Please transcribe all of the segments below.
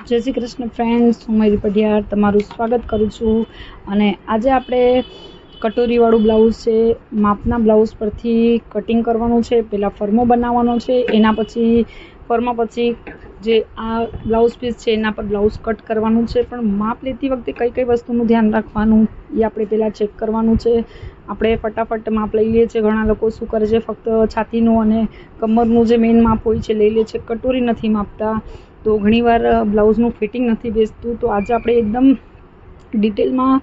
જય શ્રી કૃષ્ણ ફ્રેન્ડ્સ, હું મયુરી પઢિયાર તમારું સ્વાગત કરું છું. અને આજે આપણે કટોરીવાળું બ્લાઉઝ છે, માપના બ્લાઉઝ પરથી કટિંગ કરવાનું છે. પહેલાં ફર્મો બનાવવાનો છે, એના પછી ફર્મા પછી જે આ બ્લાઉઝ પીસ છે એના પર બ્લાઉઝ કટ કરવાનું છે. પણ માપ લેતી વખતે કઈ કઈ વસ્તુનું ધ્યાન રાખવાનું એ આપણે પહેલાં ચેક કરવાનું છે. આપણે ફટાફટ માપ લઈ લઈએ છીએ. ઘણા લોકો શું કરે છે, ફક્ત છાતીનું અને કમરનું જે મેઇન માપ હોય છે લઈ લે છે, કટોરી નથી માપતા. તો ઘણીવાર બ્લાઉઝનું ફિટિંગ નથી બેસતું. તો આજે આપણે એકદમ ડિટેલમાં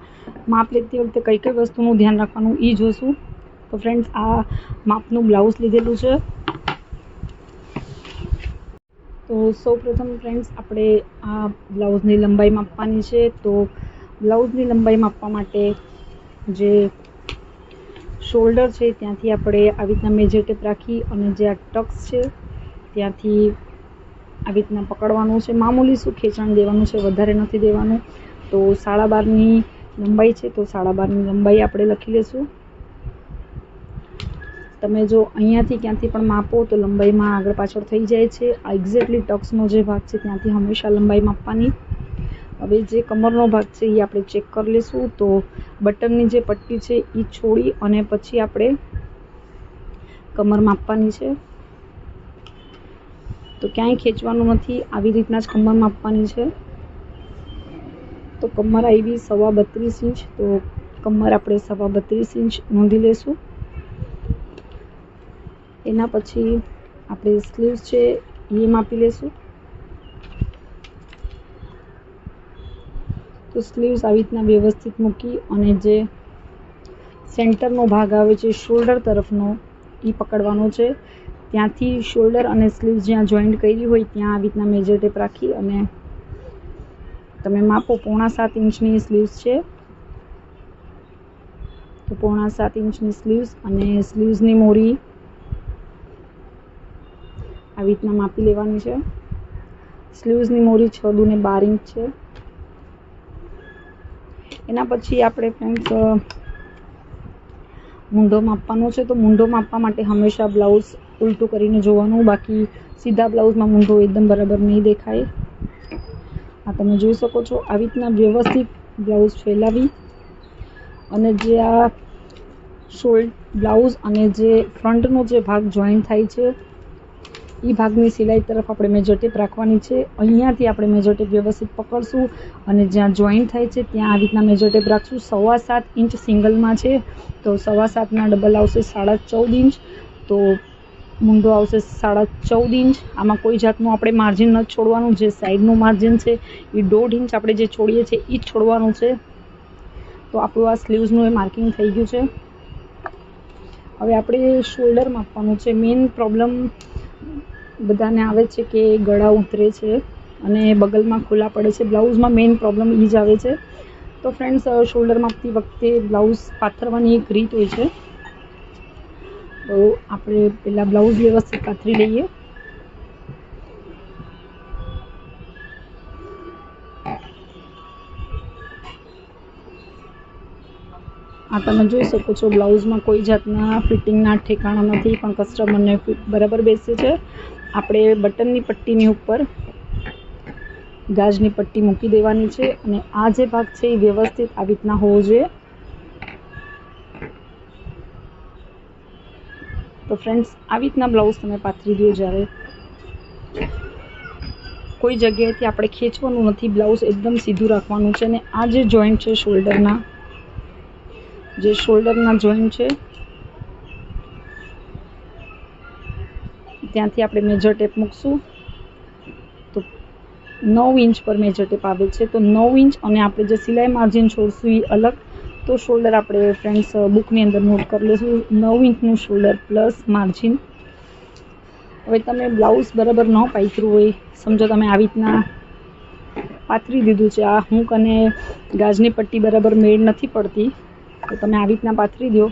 માપ લેતી વખતે કઈ કઈ વસ્તુનું ધ્યાન રાખવાનું એ જોશું. તો ફ્રેન્ડ્સ, આ માપનું બ્લાઉઝ લીધેલું છે. તો સૌપ્રથમ ફ્રેન્ડ્સ, આપણે આ બ્લાઉઝની લંબાઈ માપવાની છે. તો બ્લાઉઝની લંબાઈ માપવા માટે જે શોલ્ડર છે ત્યાંથી આપણે આવી રીતના મેજર ટેપ રાખી અને જે આ ટક્સ છે ત્યાંથી આવી રીતના પકડવાનું છે. મામૂલી શું ખેંચાણ દેવાનું છે, વધારે નથી દેવાનું. તો 12.5ની લંબાઈ છે, તો 12.5ની લંબાઈ આપણે લખી લેશું. તમે જો અહીંયાથી ક્યાંથી પણ માપો તો લંબાઈમાં આગળ પાછળ થઈ જાય છે. આ એક્ઝેક્ટલી ટક્સનો જે ભાગ છે ત્યાંથી હંમેશા લંબાઈ માપવાની. હવે જે કમરનો ભાગ છે એ આપણે ચેક કરી લઈશું. તો બટનની જે પટ્ટી છે એ છોડી અને પછી આપણે કમર માપવાની છે. તો ક્યાંય ખેંચવાનું નથી, આવી રીતના જ કમર માપવાની છે. તો કમર આવી 32.5 ઇંચ, તો કમર આપણે 32.5 ઇંચ નોંધી લેશું. એના પછી આપણે સ્લીવ્સ છે એ માપી લેશું. તો સ્લીવ્સ આવી રીતના વ્યવસ્થિત મૂકી અને જે સેન્ટરનો ભાગ આવે છે શોલ્ડર તરફનો એ પકડવાનો છે. ત્યાંથી શોલ્ડર અને સ્લીવ્સ જ્યાં જોઈન્ટ કરી હોય ત્યાં આવી રીતના મેજર ટેપ રાખી અને તમે માપો. 6.5 ઇંચની સ્લીવ્સ છે, તો 6.5 ઇંચની સ્લીવ્સ અને સ્લીવ્સની મોરી આવી રીતના માપી લેવાની છે. સ્લીવ્સની મોરી 6 દુને 12 ઇંચ છે. એના પછી આપણે ફ્રેન્ડ્સ મૂંઢો માપવાનો છે. તો મૂંઢો માપવા માટે હંમેશા બ્લાઉઝ ઉલટું કરીને જોવાનું, બાકી સીધા બ્લાઉઝમાં મૂંઢો એકદમ બરાબર નહીં દેખાય. આ તમે જોઈ શકો છો. આવી રીતના વ્યવસ્થિત બ્લાઉઝ ફેલાવી અને જે આ બ્લાઉઝ અને જે ફ્રન્ટનો જે ભાગ જોઈન્ટ થાય છે એ ભાગની સિલાઈ તરફ આપણે મેજર ટેપ રાખવાની છે. અહીંયાથી આપણે મેજર ટેપ વ્યવસ્થિત પકડશું અને જ્યાં જોઈન્ટ થાય છે ત્યાં આવી રીતના મેજર ટેપ રાખશું. 7.25 ઇંચ સિંગલમાં છે, તો 7.25ના ડબલ આવશે 14.5 ઇંચ. તો મૂંઢો આવશે 14.5 ઇંચ. આમાં કોઈ જાતનું આપણે માર્જિન નથી છોડવાનું. જે સાઈડનું માર્જિન છે એ 1.5 ઇંચ આપણે જે છોડીએ છીએ એ જ છોડવાનું છે. તો આપણું આ સ્લીવ્સનું એ માર્કિંગ થઈ ગયું છે. હવે આપણે શોલ્ડર માપવાનું છે. મેઇન પ્રોબ્લેમ બધાને આવે છે કે ગળા ઉતરે છે અને બગલમાં ખુલ્લા પડે છે. બ્લાઉઝમાં મેઇન પ્રોબ્લેમ એ જ આવે છે. તો ફ્રેન્ડ્સ, શોલ્ડર માપતી વખતે બ્લાઉઝ પાથરવાની એક રીત હોય છે. તો આપણે પહેલાં બ્લાઉઝ વ્યવસ્થિત પાથરી લઈએ. આ તમે જોઈ શકો છો, બ્લાઉઝમાં કોઈ જાતના ફિટિંગના ઠેકાણા નથી, પણ કસ્ટમરને બરાબર બેસે છે. આપણે બટનની પટ્ટીની ઉપર ગાજની પટ્ટી મૂકી દેવાની છે અને આ જે ભાગ છે એ વ્યવસ્થિત આવી રીતના હોવો જોઈએ. તો ફ્રેન્ડ્સ, આવી રીતના બ્લાઉઝ તમે પાથરી દો. જ્યારે કોઈ જગ્યાએથી આપણે ખેંચવાનું નથી, બ્લાઉઝ એકદમ સીધું રાખવાનું છે. અને આ જે જોઈન્ટ છે શોલ્ડરના જોઈન્ટ છે ત્યાંથી આપણે મેજર ટેપ મૂકશું. તો 9 ઇંચ પર મેજર ટેપ આવે છે. તો 9 ઇંચ અને આપણે જે સિલાઈ માર્જિન છોડશું એ અલગ. તો શોલ્ડર આપણે ફ્રેન્ડ્સ બુકની અંદર નોટ કરી લઈશું. 9 ઇંચનું શોલ્ડર પ્લસ માર્જિન. હવે તમે બ્લાઉઝ બરાબર ન પાથર્યું હોય, સમજો તમે આવી રીતના પાથરી દીધું છે, આ હૂંક અને ગાજની પટ્ટી બરાબર મેળ નથી પડતી, તો તમે આવી રીતના પાથરી દો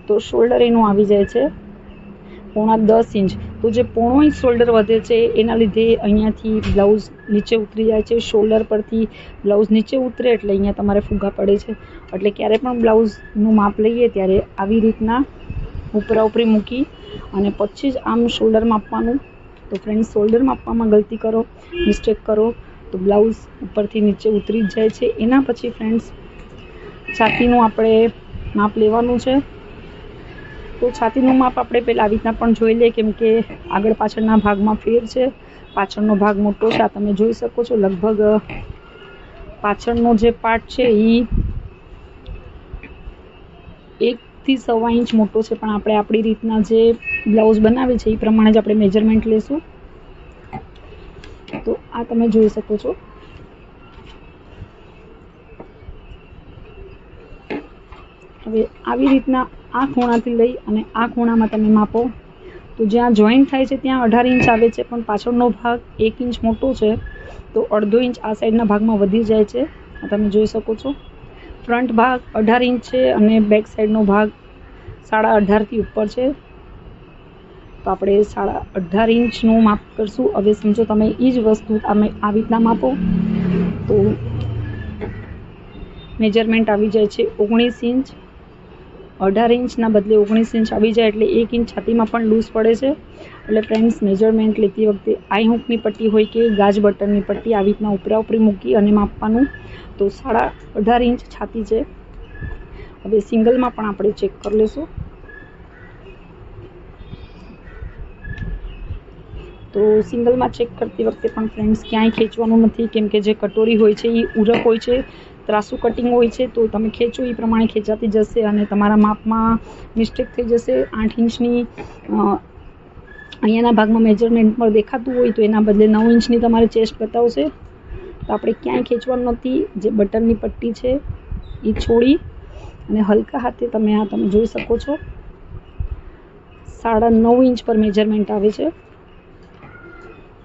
તો શોલ્ડર એનું આવી જાય છે 9.5 ઇંચ. તો જે 0.5 ઇંચ શોલ્ડર વધે છે એના લીધે અહીંયાથી બ્લાઉઝ નીચે ઉતરી જાય છે. શોલ્ડર પરથી બ્લાઉઝ નીચે ઉતરે એટલે અહીંયા તમારે ફુગા પડે છે. એટલે ક્યારે પણ બ્લાઉઝનું માપ લઈએ ત્યારે આવી રીતના ઉપરા ઉપરી મૂકી અને પછી જ આમ શોલ્ડર માપવાનું. તો ફ્રેન્ડ્સ, શોલ્ડર માપવામાં ગલતી કરો, મિસ્ટેક કરો તો બ્લાઉઝ ઉપરથી નીચે ઉતરી જ જાય છે. એના પછી ફ્રેન્ડ્સ છાતીનું આપણે માપ લેવાનું છે. તો છાતીનું માપ આપણે પહેલાં આવી રીતના પણ જોઈ લઈએ, કેમ કે આગળ પાછળના ભાગમાં ફેર છે. પાછળનો ભાગ મોટો છે, આ તમે જોઈ શકો છો. લગભગ પાછળનો જે પાર્ટ છે એ 1 થી 1.25 ઇંચ મોટો છે, પણ આપણે આપણી રીતના જે બ્લાઉઝ બનાવે છે એ પ્રમાણે જ આપણે મેજરમેન્ટ લેશું. તો આ તમે જોઈ શકો છો. હવે આવી રીતના આ ખૂણાથી લઈ અને આ ખૂણામાં તમે માપો તો જ્યાં જોઈન્ટ થાય છે ત્યાં 18 ઇંચ આવે છે, પણ પાછળનો ભાગ 1 ઇંચ મોટો છે તો 1/2 ઇંચ આ સાઈડના ભાગમાં વધી જાય છે. આ તમે જોઈ શકો છો. ફ્રન્ટ ભાગ 18 ઇંચ છે અને બેક સાઈડનો ભાગ 18.5 થી ઉપર છે, તો આપણે 18.5 ઇંચનું માપ કરશું. હવે સમજો તમે એ જ વસ્તુ તમે આવી રીતના માપો તો મેજરમેન્ટ આવી જાય છે 19 ઇંચ. 18 ઇંચના બદલે 19 ઇંચ આવી જાય એટલે 1 ઇંચ છાતીમાં પણ લૂઝ પડે છે. એટલે ફ્રેન્ડ્સ મેજરમેન્ટ લેતી વખતે આઈ હૂકની પટ્ટી હોય કે ગાજ બટનની પટ્ટી આવી રીતના ઉપરા ઉપરી મૂકી અને માપવાનું. તો 18.5 ઇંચ છાતી છે. હવે સિંગલમાં પણ આપણે ચેક કરી લઈશું. તો સિંગલમાં ચેક કરતી વખતે પણ ફ્રેન્ડ્સ ક્યાંય ખેંચવાનું નથી, કેમ કે જે કટોરી હોય છે એ ઉરક હોય છે, ત્રાસુ કટિંગ હોય છે. તો તમે ખેંચો એ પ્રમાણે ખેંચાતી જશે અને તમારા માપમાં મિસ્ટેક થઈ જશે. 8 ઇંચની અહીંયાના ભાગમાં મેજરમેન્ટ પર દેખાતું હોય તો એના બદલે 9 ઇંચની તમારે ચેસ્ટ બતાવશે. તો આપણે ક્યાંય ખેંચવાનું નથી. જે બટનની પટ્ટી છે એ છોડી અને હલકા હાથે તમે જોઈ શકો છો 9.5 ઇંચ પર મેજરમેન્ટ આવે છે.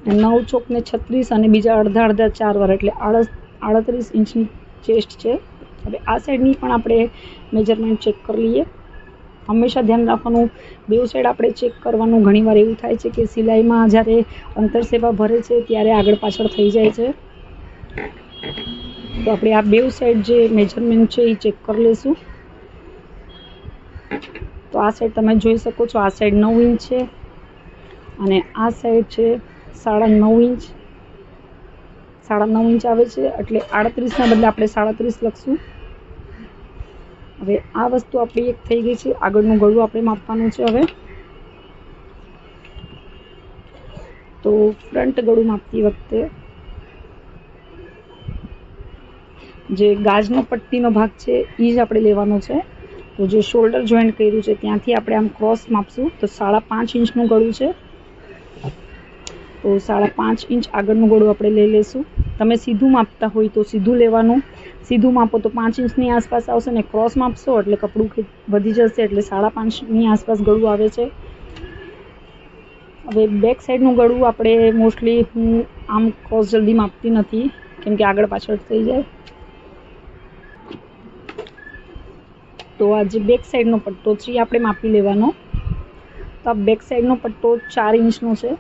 9 ચોકને 36 અને બીજા અડધા 4 વાર એટલે 38 ઇંચની ચેસ્ટ છે. હવે આ સાઈડની પણ આપણે મેજરમેન્ટ ચેક કરી લઈએ. હંમેશા ધ્યાન રાખવાનું બેઉ સાઈડ આપણે ચેક કરવાનું. ઘણીવાર એવું થાય છે કે સિલાઈમાં જ્યારે અંતર સેવા ભરે છે ત્યારે આગળ પાછળ થઈ જાય છે. તો આપણે આ બેઉ સાઈડ જે મેજરમેન્ટ છે એ ચેક કરી લઈશું. તો આ સાઈડ તમે જોઈ શકો છો, આ સાઈડ 9 ઇંચ છે અને આ સાઈડ છે 9.5 ઇંચ. 9.5 ઇંચ આવે છે એટલે 38ના બદલે આપણે 37 લખશું. હવે આ વસ્તુ આપણી એક થઈ ગઈ છે. આગળનું ગળું આપણે માપવાનું છે. હવે તો ફ્રન્ટ ગળું માપતી વખતે જે ગાજનો પટ્ટીનો ભાગ છે એ જ આપણે લેવાનો છે. તો જે શોલ્ડર જોઈન્ટ કર્યું છે ત્યાંથી આપણે આમ ક્રોસ માપશું તો 5.5 ઇંચનું ગળું છે. તો 5.5 ઇંચ આગળનું ગળું આપણે લઈ લઈશું. તમે સીધું માપતા હોય તો સીધું લેવાનું. સીધું માપો તો 5 ઇંચની આસપાસ આવશે ને ક્રોસ માપશો એટલે કપડું વધી જશે, એટલે 5.5ની આસપાસ ગળું આવે છે. હવે બેક સાઈડનું ગળું આપણે મોસ્ટલી હું આમ ક્રોસ જલ્દી માપતી નથી, કેમ કે આગળ પાછળ થઈ જાય. તો આ જે બેક સાઈડનો પટ્ટો છે એ આપણે માપી લેવાનો. તો આ બેક સાઈડનો પટ્ટો 4 ઇંચનો છે.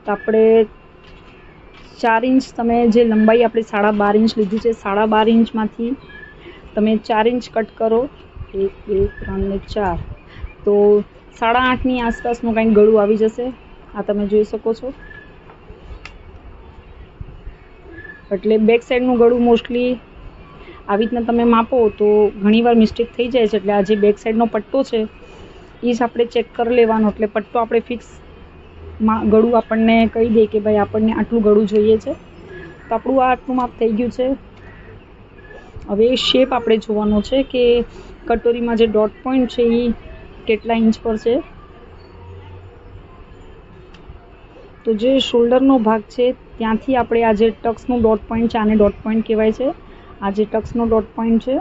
તો આપણે 4 ઇંચ તમે જે લંબાઈ આપણે 12.5 ઇંચ લીધી છે, 12.5 ઇંચમાંથી તમે 4 ઇંચ કટ કરો. 1 2 3 ને 4 તો 8.5ની આસપાસનું કંઈક ગળું આવી જશે. આ તમે જોઈ શકો છો. એટલે બેક સાઈડનું ગળું મોસ્ટલી આવી રીતના તમે માપો તો ઘણીવાર મિસ્ટેક થઈ જાય છે. એટલે આ જે બેક સાઈડનો પટ્ટો છે એ જ આપણે ચેક કરી લેવાનો. એટલે પટ્ટો આપણે ફિક્સ ગળું આપણને કહી દે કે ભાઈ આપણને આટલું ગળું જોઈએ છે. તો આપણું આટલું માપ થઈ ગયું છે. હવે શેપ આપણે જોવાનો છે કે કટોરીમાં જે ડોટ પોઈન્ટ છે એ કેટલા ઇંચ પર છે. તો જે શોલ્ડરનો ભાગ છે ત્યાંથી આપણે આ જે ટક્સનું ડોટ પોઈન્ટ છે, આને ડોટ પોઈન્ટ કહેવાય છે. આ જે ટક્સનો ડોટ પોઈન્ટ છે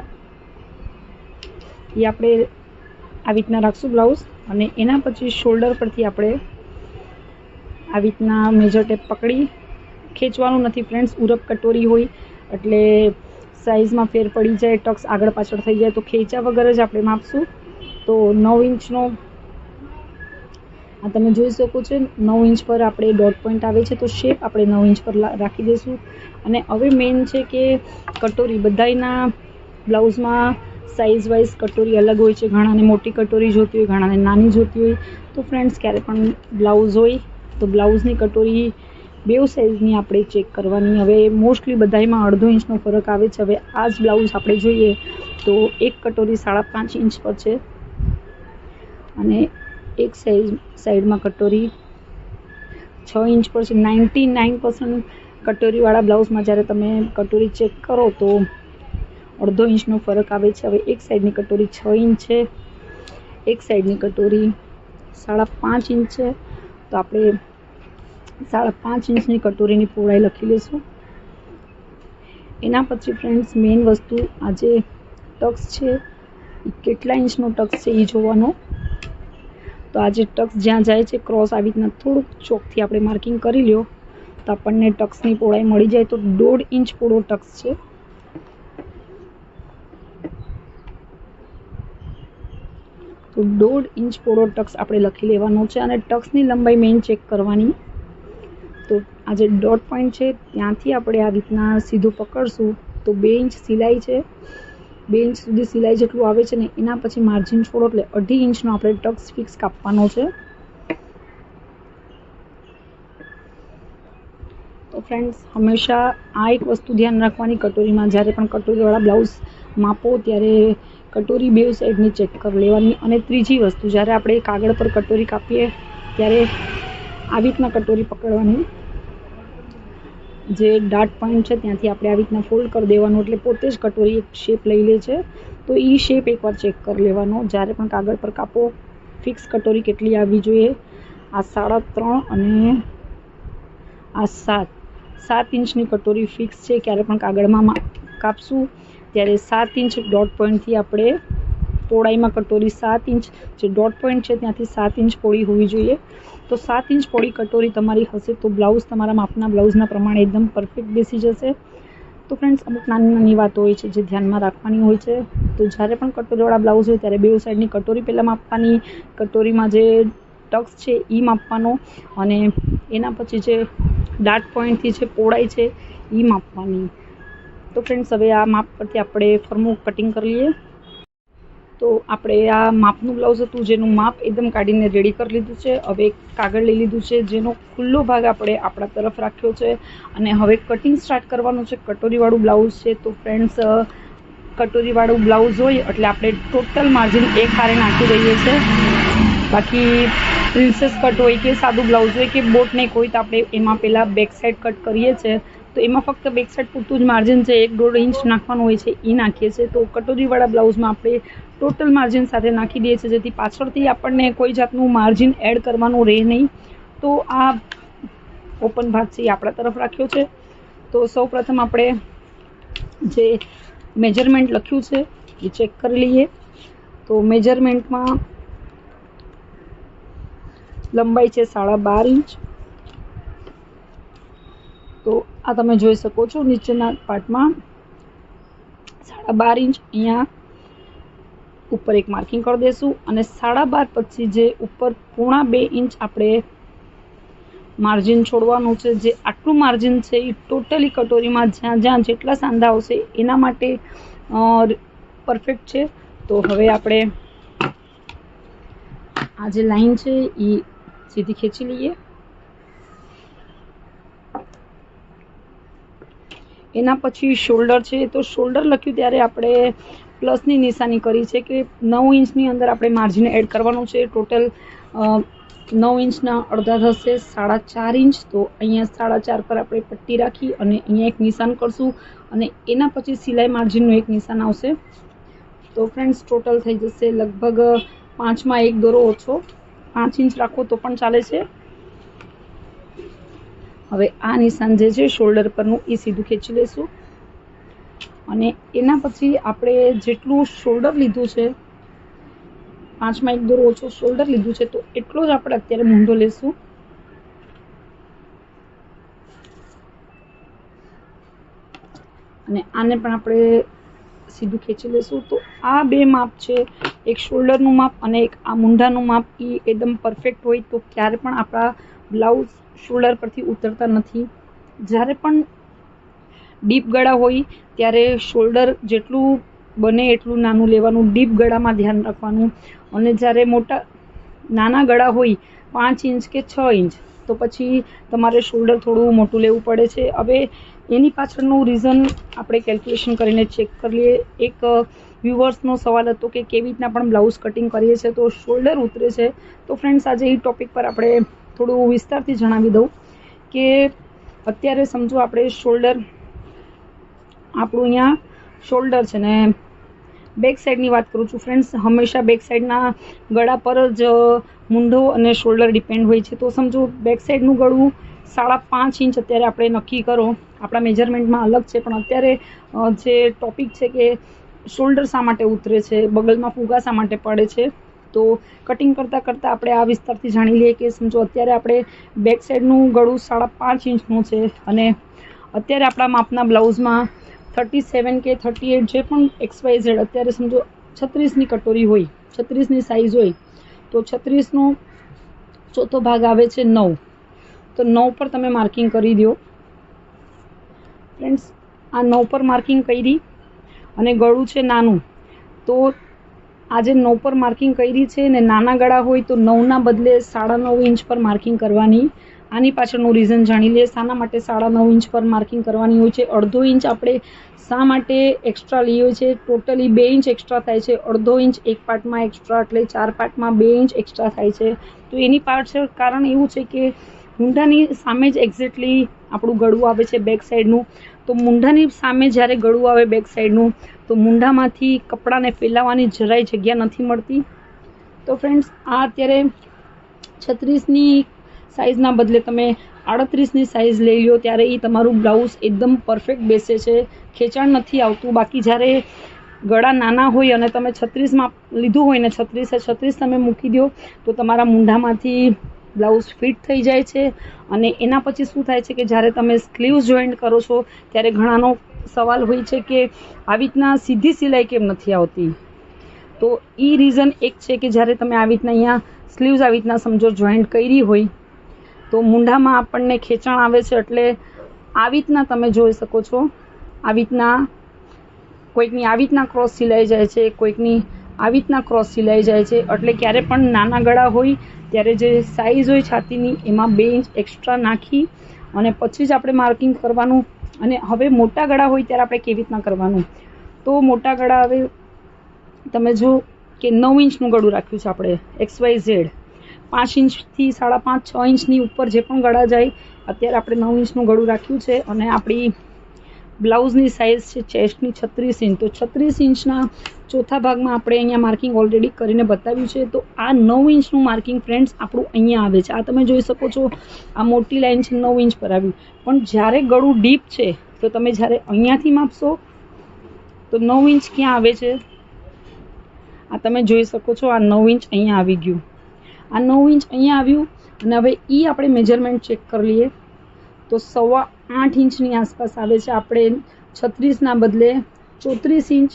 એ આપણે આવી રીતના રાખશું બ્લાઉઝ, અને એના પછી શોલ્ડર પરથી આપણે આવી રીતના મેજર ટેપ પકડી ખેંચવાનું નથી ફ્રેન્ડ્સ. ઉરપ કટોરી હોય એટલે સાઇઝમાં ફેર પડી જાય, ટક્સ આગળ પાછળ થઈ જાય, તો ખેંચ્યા વગર જ આપણે માપશું. તો 9 ઇંચનો આ તમે જોઈ શકો છો. 9 ઇંચ પર આપણે ડોટ પોઈન્ટ આવે છે, તો શેપ આપણે 9 ઇંચ પર રાખી દઈશું. અને હવે મેઇન છે કે કટોરી બધાના બ્લાઉઝમાં સાઇઝ વાઇઝ કટોરી અલગ હોય છે. ઘણાને મોટી કટોરી જોતી હોય, ઘણાને નાની જોતી હોય. તો ફ્રેન્ડ્સ ક્યારે પણ બ્લાઉઝ હોય તો બ્લાઉઝની કટોરી બેઉ સાઇઝની આપણે ચેક કરવાની. હવે મોસ્ટલી બધામાં અડધો ઇંચનો ફરક આવે છે. હવે આ જ બ્લાઉઝ આપણે જોઈએ તો એક કટોરી 5.5 ઇંચ પર છે અને એક સાઈડમાં કટોરી 6 ઇંચ પર છે. 99% કટોરીવાળા બ્લાઉઝમાં જ્યારે તમે કટોરી ચેક કરો તો અડધો ઇંચનો ફરક આવે છે. હવે એક સાઈડની કટોરી 6 ઇંચ છે, એક સાઈડની કટોરી 5.5 ઇંચ છે. તો આપણે 5.5 ઇંચની કટોરીની પહોળાઈ લખી લઈશું. એના પછી ફ્રેન્ડ્સ મેઇન વસ્તુ આ જે ટક્સ છે એ કેટલા ઇંચનો ટક્સ છે એ જોવાનો. તો આ જે ટક્સ જ્યાં જાય છે ક્રોસ આવી રીતના થોડુંક ચોકથી આપણે માર્કિંગ કરી લ્યો તો આપણને ટક્સની પહોળાઈ મળી જાય. તો 1.5 ઇંચ પહોળો ટક્સ છે. તો 1.5 ઇંચ પહોળો ટક્સ આપણે લખી લેવાનો છે અને ટક્સની લંબાઈ મેઇન ચેક કરવાની. તો આ જે ડોટ પોઈન્ટ છે ત્યાંથી આપણે આ રીતના સીધું પકડશું તો 2 ઇંચ સિલાઈ છે. 2 ઇંચ સુધી સિલાઈ જેટલું આવે છે ને એના પછી માર્જિન છોડો એટલે 2.5 ઇંચનો આપણે ટક્સ ફિક્સ કાપવાનો છે. તો ફ્રેન્ડ્સ હંમેશા આ એક વસ્તુ ધ્યાન રાખવાની કટોરીમાં, જ્યારે પણ કટોરીવાળા બ્લાઉઝ માપો ત્યારે કટોરી બેઉ સાઈડની ચેક કરી લેવાની. અને ત્રીજી વસ્તુ, જ્યારે આપણે કાગળ પર કટોરી કાપીએ ત્યારે આવી રીતના કટોરી પકડવાની. જે ડાર્ટ પોઈન્ટ છે ત્યાંથી આપણે આવી રીતના ફોલ્ડ કરી દેવાનું એટલે પોતે જ કટોરી એક શેપ લઈ લે છે. તો એ શેપ એકવાર ચેક કરી લેવાનો. જ્યારે પણ કાગળ પર કાપો ફિક્સ કટોરી કેટલી આવવી જોઈએ. આ 3.5 અને આ 7 ઇંચની કટોરી ફિક્સ છે. ક્યારે પણ કાગળમાં કાપશું ત્યારે 7 ઇંચ ડોટ પોઈન્ટથી આપણે પહોળાઈમાં કટોરી 7 ઇંચ જે ડોટ પોઈન્ટ છે ત્યાંથી 7 ઇંચ પહોળી હોવી જોઈએ. તો 7 ઇંચ પહોળી કટોરી તમારી હશે તો બ્લાઉઝ તમારા માપના બ્લાઉઝના પ્રમાણે એકદમ પરફેક્ટ બેસી જશે. તો ફ્રેન્ડ્સ અમુક નાની નાની વાતો હોય છે જે ધ્યાનમાં રાખવાની હોય છે. તો જ્યારે પણ કટોરીવાળા બ્લાઉઝ હોય ત્યારે બેઉ સાઈડની કટોરી પહેલાં માપવાની, કટોરીમાં જે ટક્સ છે એ માપવાનો અને એના પછી જે ડાર્ટ પોઈન્ટથી જે પહોળાઈ છે એ માપવાની. તો ફ્રેન્ડ્સ હવે આ માપ પરથી આપણે ફરમું કટિંગ કરી લઈએ. તો આપણે આ માપનું બ્લાઉઝ હતું જેનું માપ એકદમ કાઢીને રેડી કરી લીધું છે. હવે કાગળ લઈ લીધું છે જેનો ખુલ્લો ભાગ આપણે આપણા તરફ રાખ્યો છે અને હવે કટિંગ સ્ટાર્ટ કરવાનું છે. કટોરીવાળું બ્લાઉઝ છે તો ફ્રેન્ડ્સ કટોરીવાળું બ્લાઉઝ હોય એટલે આપણે ટોટલ માર્જિન એક હારે નાખી દઈએ છીએ. બાકી પ્રિન્સેસ કટ હોય કે સાદું બ્લાઉઝ હોય કે બોટ નેક હોય તો આપણે એમાં પહેલાં બેક સાઈડ કટ કરીએ છીએ. તો એમાં ફક્ત બેક સાઈડ પૂરતું જ માર્જિન છે 1.5 ઇંચ નાખવાનું હોય છે એ નાખીએ છીએ. તો કટોરીવાળા બ્લાઉઝમાં આપણે ટોટલ માર્જિન સાથે નાખી દઈએ છીએ જેથી પાછળથી આપણને કોઈ જાતનું માર્જિન એડ કરવાનું રહે નહીં. તો આ ઓપન ભાગ છે એ આપણા તરફ રાખ્યો છે. તો સૌપ્રથમ આપણે જે મેજરમેન્ટ લખ્યું છે એ ચેક કરી લઈએ. તો મેજરમેન્ટમાં લંબાઈ છે 12.5 ઇંચ. તો આ તમે જોઈ શકો છો નીચેના પાર્ટમાં 12.5 ઇંચ અહીંયા ઉપર એક માર્કિંગ કરી દઈશું અને 12.5 પછી જે ઉપર 1.5 ઇંચ આપણે માર્જિન છોડવાનું છે. જે આટલું માર્જિન છે એ ટોટલી કટોરીમાં જ્યાં જ્યાં જેટલા સાંધા આવશે એના માટે પરફેક્ટ છે. તો હવે આપણે આ જે લાઈન છે એ સીધી ખેંચી લઈએ. એના પછી શોલ્ડર છે તો શોલ્ડર લખ્યું ત્યારે આપણે પ્લસની નિશાની કરી છે કે 9 ઇંચની અંદર આપણે માર્જિન એડ કરવાનું છે. ટોટલ 9 ઇંચના અડધા થશે 4.5 ઇંચ. તો અહીંયા 4.5 પર આપણે પટ્ટી રાખી અને અહીંયા એક નિશાન કરશું અને એના પછી સિલાઈ માર્જિનનું એક નિશાન આવશે. તો ફ્રેન્ડ્સ ટોટલ થઈ જશે લગભગ 5માં 1 દોરો ઓછો, 5 ઇંચ રાખો તો પણ ચાલે છે. હવે આ નિશાન જે છે શોલ્ડર પરનું એ સીધું ખેંચી લઈશું અને એના પછી આપણે જેટલું શોલ્ડર લીધું છે 5માં 1 દોરો ઓછો શોલ્ડર લીધું છે તો એટલો જ આપણે અત્યારે મૂંઢો લેશું. અને આને પણ આપણે સીધું ખેંચી લઈશું. તો આ બે માપ છે, એક શોલ્ડરનું માપ અને એક આ મૂંઢાનું માપ, એ એકદમ પરફેક્ટ હોય તો ક્યારે પણ આપણા બ્લાઉઝ શોલ્ડર પરથી ઉતરતા નથી. જ્યારે પણ ડીપ ગળા હોય ત્યારે શોલ્ડર જેટલું બને એટલું નાનું લેવાનું, ડીપ ગળામાં ધ્યાન રાખવાનું. અને જ્યારે નાના ગળા હોય 5 ઇંચ કે 6 ઇંચ તો પછી તમારે શોલ્ડર થોડું મોટું લેવું પડે છે. હવે એની પાછળનું રીઝન આપણે કેલ્ક્યુલેશન કરીને ચેક કરી લઈએ. એક વ્યુઅર્સનો સવાલ હતો કે કેવી રીતના પણ બ્લાઉઝ કટિંગ કરીએ છીએ તો શોલ્ડર ઉતરે છે. તો ફ્રેન્ડ્સ, આજે એ ટોપિક પર આપણે થોડું વિસ્તારથી જણાવી દઉં કે અત્યારે સમજો આપણે શોલ્ડર, આપણું અહીંયા શોલ્ડર છે ને બેક સાઈડની વાત કરું છું ફ્રેન્ડ્સ. હંમેશા બેક સાઈડના ગળા પર જ મૂંઢો અને શોલ્ડર ડિપેન્ડ હોય છે. તો સમજો બેક સાઈડનું ગળું 5.5 ઇંચ અત્યારે આપણે નક્કી કરો. આપણા મેજરમેન્ટમાં અલગ છે, પણ અત્યારે જે ટોપિક છે કે શોલ્ડર શા માટે ઉતરે છે, બગલમાં ફુગા શા માટે પડે છે, તો કટિંગ કરતાં આપણે આ વિસ્તારથી જાણી લઈએ કે સમજો અત્યારે આપણે બેક સાઈડનું ગળું 5.5 ઇંચનું છે અને અત્યારે આપણા માપના બ્લાઉઝમાં 37 કે 38 જે પણ XYZ અત્યારે સમજો 36ની કટોરી હોય, 36ની સાઇઝ હોય, તો 36નો ચોથો ભાગ આવે છે 9. તો 9 પર તમે માર્કિંગ કરી દો ફ્રેન્ડ્સ. આ 9 પર માર્કિંગ કરી અને ગળું છે નાનું, તો આજે 9 પર માર્કિંગ કરી છે ને નાના ગળા હોય તો 9ના બદલે 9.5 ઇંચ પર માર્કિંગ કરવાની. આની પાછળનું રીઝન જાણી લઈએ શાના માટે 9.5 ઇંચ પર માર્કિંગ કરવાની હોય છે. 1/2 ઇંચ આપણે શા માટે એક્સ્ટ્રા લઈએ છીએ? ટોટલી 2 ઇંચ એક્સ્ટ્રા થાય છે. 1/2 ઇંચ એક પાર્ટમાં એક્સ્ટ્રા, એટલે 4 પાર્ટમાં 2 ઇંચ એક્સ્ટ્રા થાય છે. તો એની પાછળ કારણ એવું છે કે મૂંઢાની સામે જ એક્ઝેક્ટલી આપણું ગળું આવે છે બેક સાઈડનું. તો મૂંઢાની સામે જ્યારે ગળું આવે બેક સાઈડનું, તો મૂંઢામાંથી કપડાને ફેલાવવાની જરાય જગ્યા નથી મળતી. તો ફ્રેન્ડ્સ, આ અત્યારે 36ની સાઇઝના બદલે તમે 38ની સાઇઝ લઈ લો ત્યારે એ તમારું બ્લાઉઝ એકદમ પરફેક્ટ બેસે છે, ખેંચાણ નથી આવતું. બાકી જ્યારે ગળા નાના હોય અને તમે 36માં લીધું હોય ને 36 તમે મૂકી દો તો તમારા મૂંઢામાંથી બ્લાઉઝ ફિટ થઈ જાય છે. અને એના પછી શું થાય છે કે જ્યારે તમે સ્લીવ્સ જોઈન્ટ કરો છો ત્યારે ઘણાનો સવાલ હોય છે કે આવી રીતના સીધી સિલાઈ કેમ નથી આવતી. તો એ રીઝન એક છે કે જ્યારે તમે આવી રીતના અહીંયા સ્લીવ્સ આવી રીતના સમજો જોઈન્ટ કરી હોય તો મૂંઢામાં આપણને ખેંચાણ આવે છે. એટલે આવી રીતના તમે જોઈ શકો છો, આવી રીતના કોઈકની આવી રીતના ક્રોસ સિલાઈ જાય છે, કોઈકની આવી રીતના ક્રોસ સિલાઈ જાય છે. એટલે ક્યારે પણ નાના ગળા હોય ત્યારે જે સાઇઝ હોય છાતીની એમાં 2 ઇંચ એક્સ્ટ્રા નાખી અને પછી જ આપણે માર્કિંગ કરવાનું. અને હવે મોટા ગળા હોય ત્યારે આપણે કેવી રીતના કરવાનું? તો મોટા ગળા હવે તમે જો કે 9 ઇંચનું ગળું રાખ્યું છે આપણે XYZ, 5 ઇંચથી 5.5 6 ઇંચની ઉપર જે પણ ગળા જાય, અત્યારે આપણે 9 ઇંચનું ગળું રાખ્યું છે અને આપણી બ્લાઉઝની સાઇઝ છે ચેસ્ટની 36 ઇંચ. તો 36 ઇંચના ચોથા ભાગમાં આપણે અહીંયા માર્કિંગ ઓલરેડી કરીને બતાવ્યું છે. તો આ 9 ઇંચનું માર્કિંગ ફ્રેન્ડ્સ આપણું અહીંયા આવે છે. આ તમે જોઈ શકો છો, આ મોટી લાઈન છે 9 ઇંચ પર આવ્યું. પણ જ્યારે ગળું ડીપ છે તો તમે જ્યારે અહીંયાથી માપશો તો 9 ઇંચ ક્યાં આવે છે? આ તમે જોઈ શકો છો, આ 9 ઇંચ અહીંયા આવી ગયું, આ 9 ઇંચ અહીંયા આવ્યું. અને હવે એ આપણે મેજરમેન્ટ ચેક કરી લઈએ તો 8.25 ઇંચની આસપાસ આવે છે. આપણે 36ના બદલે 34 ઇંચ,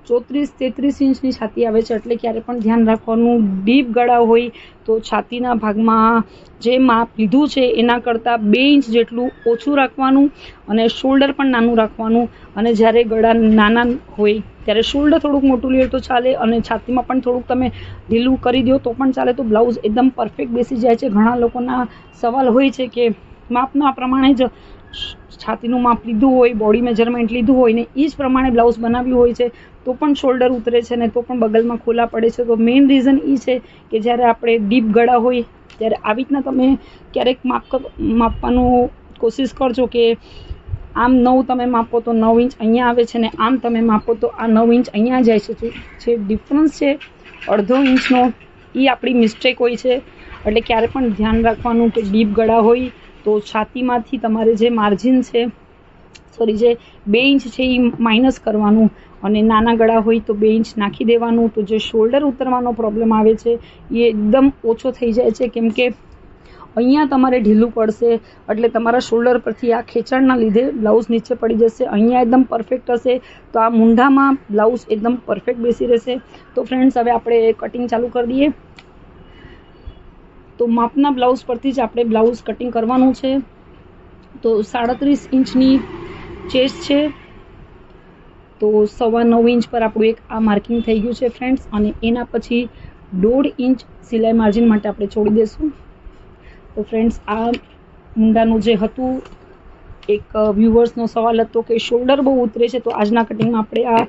33 ઇંચની છાતી આવે છે. એટલે ક્યારે પણ ધ્યાન રાખવાનું, ડીપ ગળા હોય તો છાતીના ભાગમાં જે માપ લીધું છે એના કરતાં 2 ઇંચ જેટલું ઓછું રાખવાનું અને શોલ્ડર પણ નાનું રાખવાનું. અને જ્યારે ગળા નાના હોય ત્યારે શોલ્ડર થોડુંક મોટું લે તો ચાલે અને છાતીમાં પણ થોડુંક તમે ઢીલું કરી દો તો પણ ચાલે. તો બ્લાઉઝ એકદમ પરફેક્ટ બેસી જાય છે. ઘણા લોકોના સવાલ હોય છે કે માપના પ્રમાણે જ છાતીનું માપ લીધું હોય, બોડી મેજરમેન્ટ લીધું હોય ને એ જ પ્રમાણે બ્લાઉઝ બનાવ્યું હોય છે તો પણ શોલ્ડર ઉતરે છે ને તો પણ બગલમાં ખોલા પડે છે. તો મેઇન રીઝન એ છે કે જ્યારે આપણે ડીપ ગળા હોય ત્યારે આવી રીતના તમે ક્યારેક માપવાનું કોશિશ કરજો કે આમ 9 તમે માપો તો 9 ઇંચ અહીંયા આવે છે ને આમ તમે માપો તો આ 9 ઇંચ અહીંયા જાય છે. જે ડિફરન્સ છે 1/2 ઇંચનો એ આપણી મિસ્ટેક હોય છે. એટલે ક્યારે પણ ધ્યાન રાખવાનું કે ડીપ ગળા હોય તો છાતીમાંથી તમારે જે માર્જિન છે, જે 2 ઇંચ છે એ માઇનસ કરવાનું અને નાના ગળા હોય તો 2 ઇંચ નાખી દેવાનું. તો જે શોલ્ડર ઉતરવાનો પ્રોબ્લેમ આવે છે એ એકદમ ઓછો થઈ જાય છે, કેમ કે અહીંયા તમારે ઢીલું પડશે એટલે તમારા શોલ્ડર પરથી આ ખેંચાણના લીધે બ્લાઉઝ નીચે પડી જશે. અહીંયા એકદમ પરફેક્ટ હશે તો આ મૂંઢામાં બ્લાઉઝ એકદમ પરફેક્ટ બેસી રહેશે. તો ફ્રેન્ડ્સ, હવે આપણે કટિંગ ચાલુ કરી દઈએ. તો માપના બ્લાઉઝ પરથી જ આપણે બ્લાઉઝ કટિંગ કરવાનું છે. તો 37 ઇંચની ચેસ્ટ છે તો 9.25 ઇંચ પર આપણું એક આ માર્કિંગ થઈ ગયું છે ફ્રેન્ડ્સ. અને એના પછી 1.5 ઇંચ સિલાઈ માર્જિન માટે આપણે છોડી દઈશું. તો ફ્રેન્ડ્સ, આ મુંડાનું જે હતું, એક વ્યુઅર્સનો સવાલ હતો કે શોલ્ડર બહુ ઉતરે છે, તો આજના કટિંગમાં આપણે આ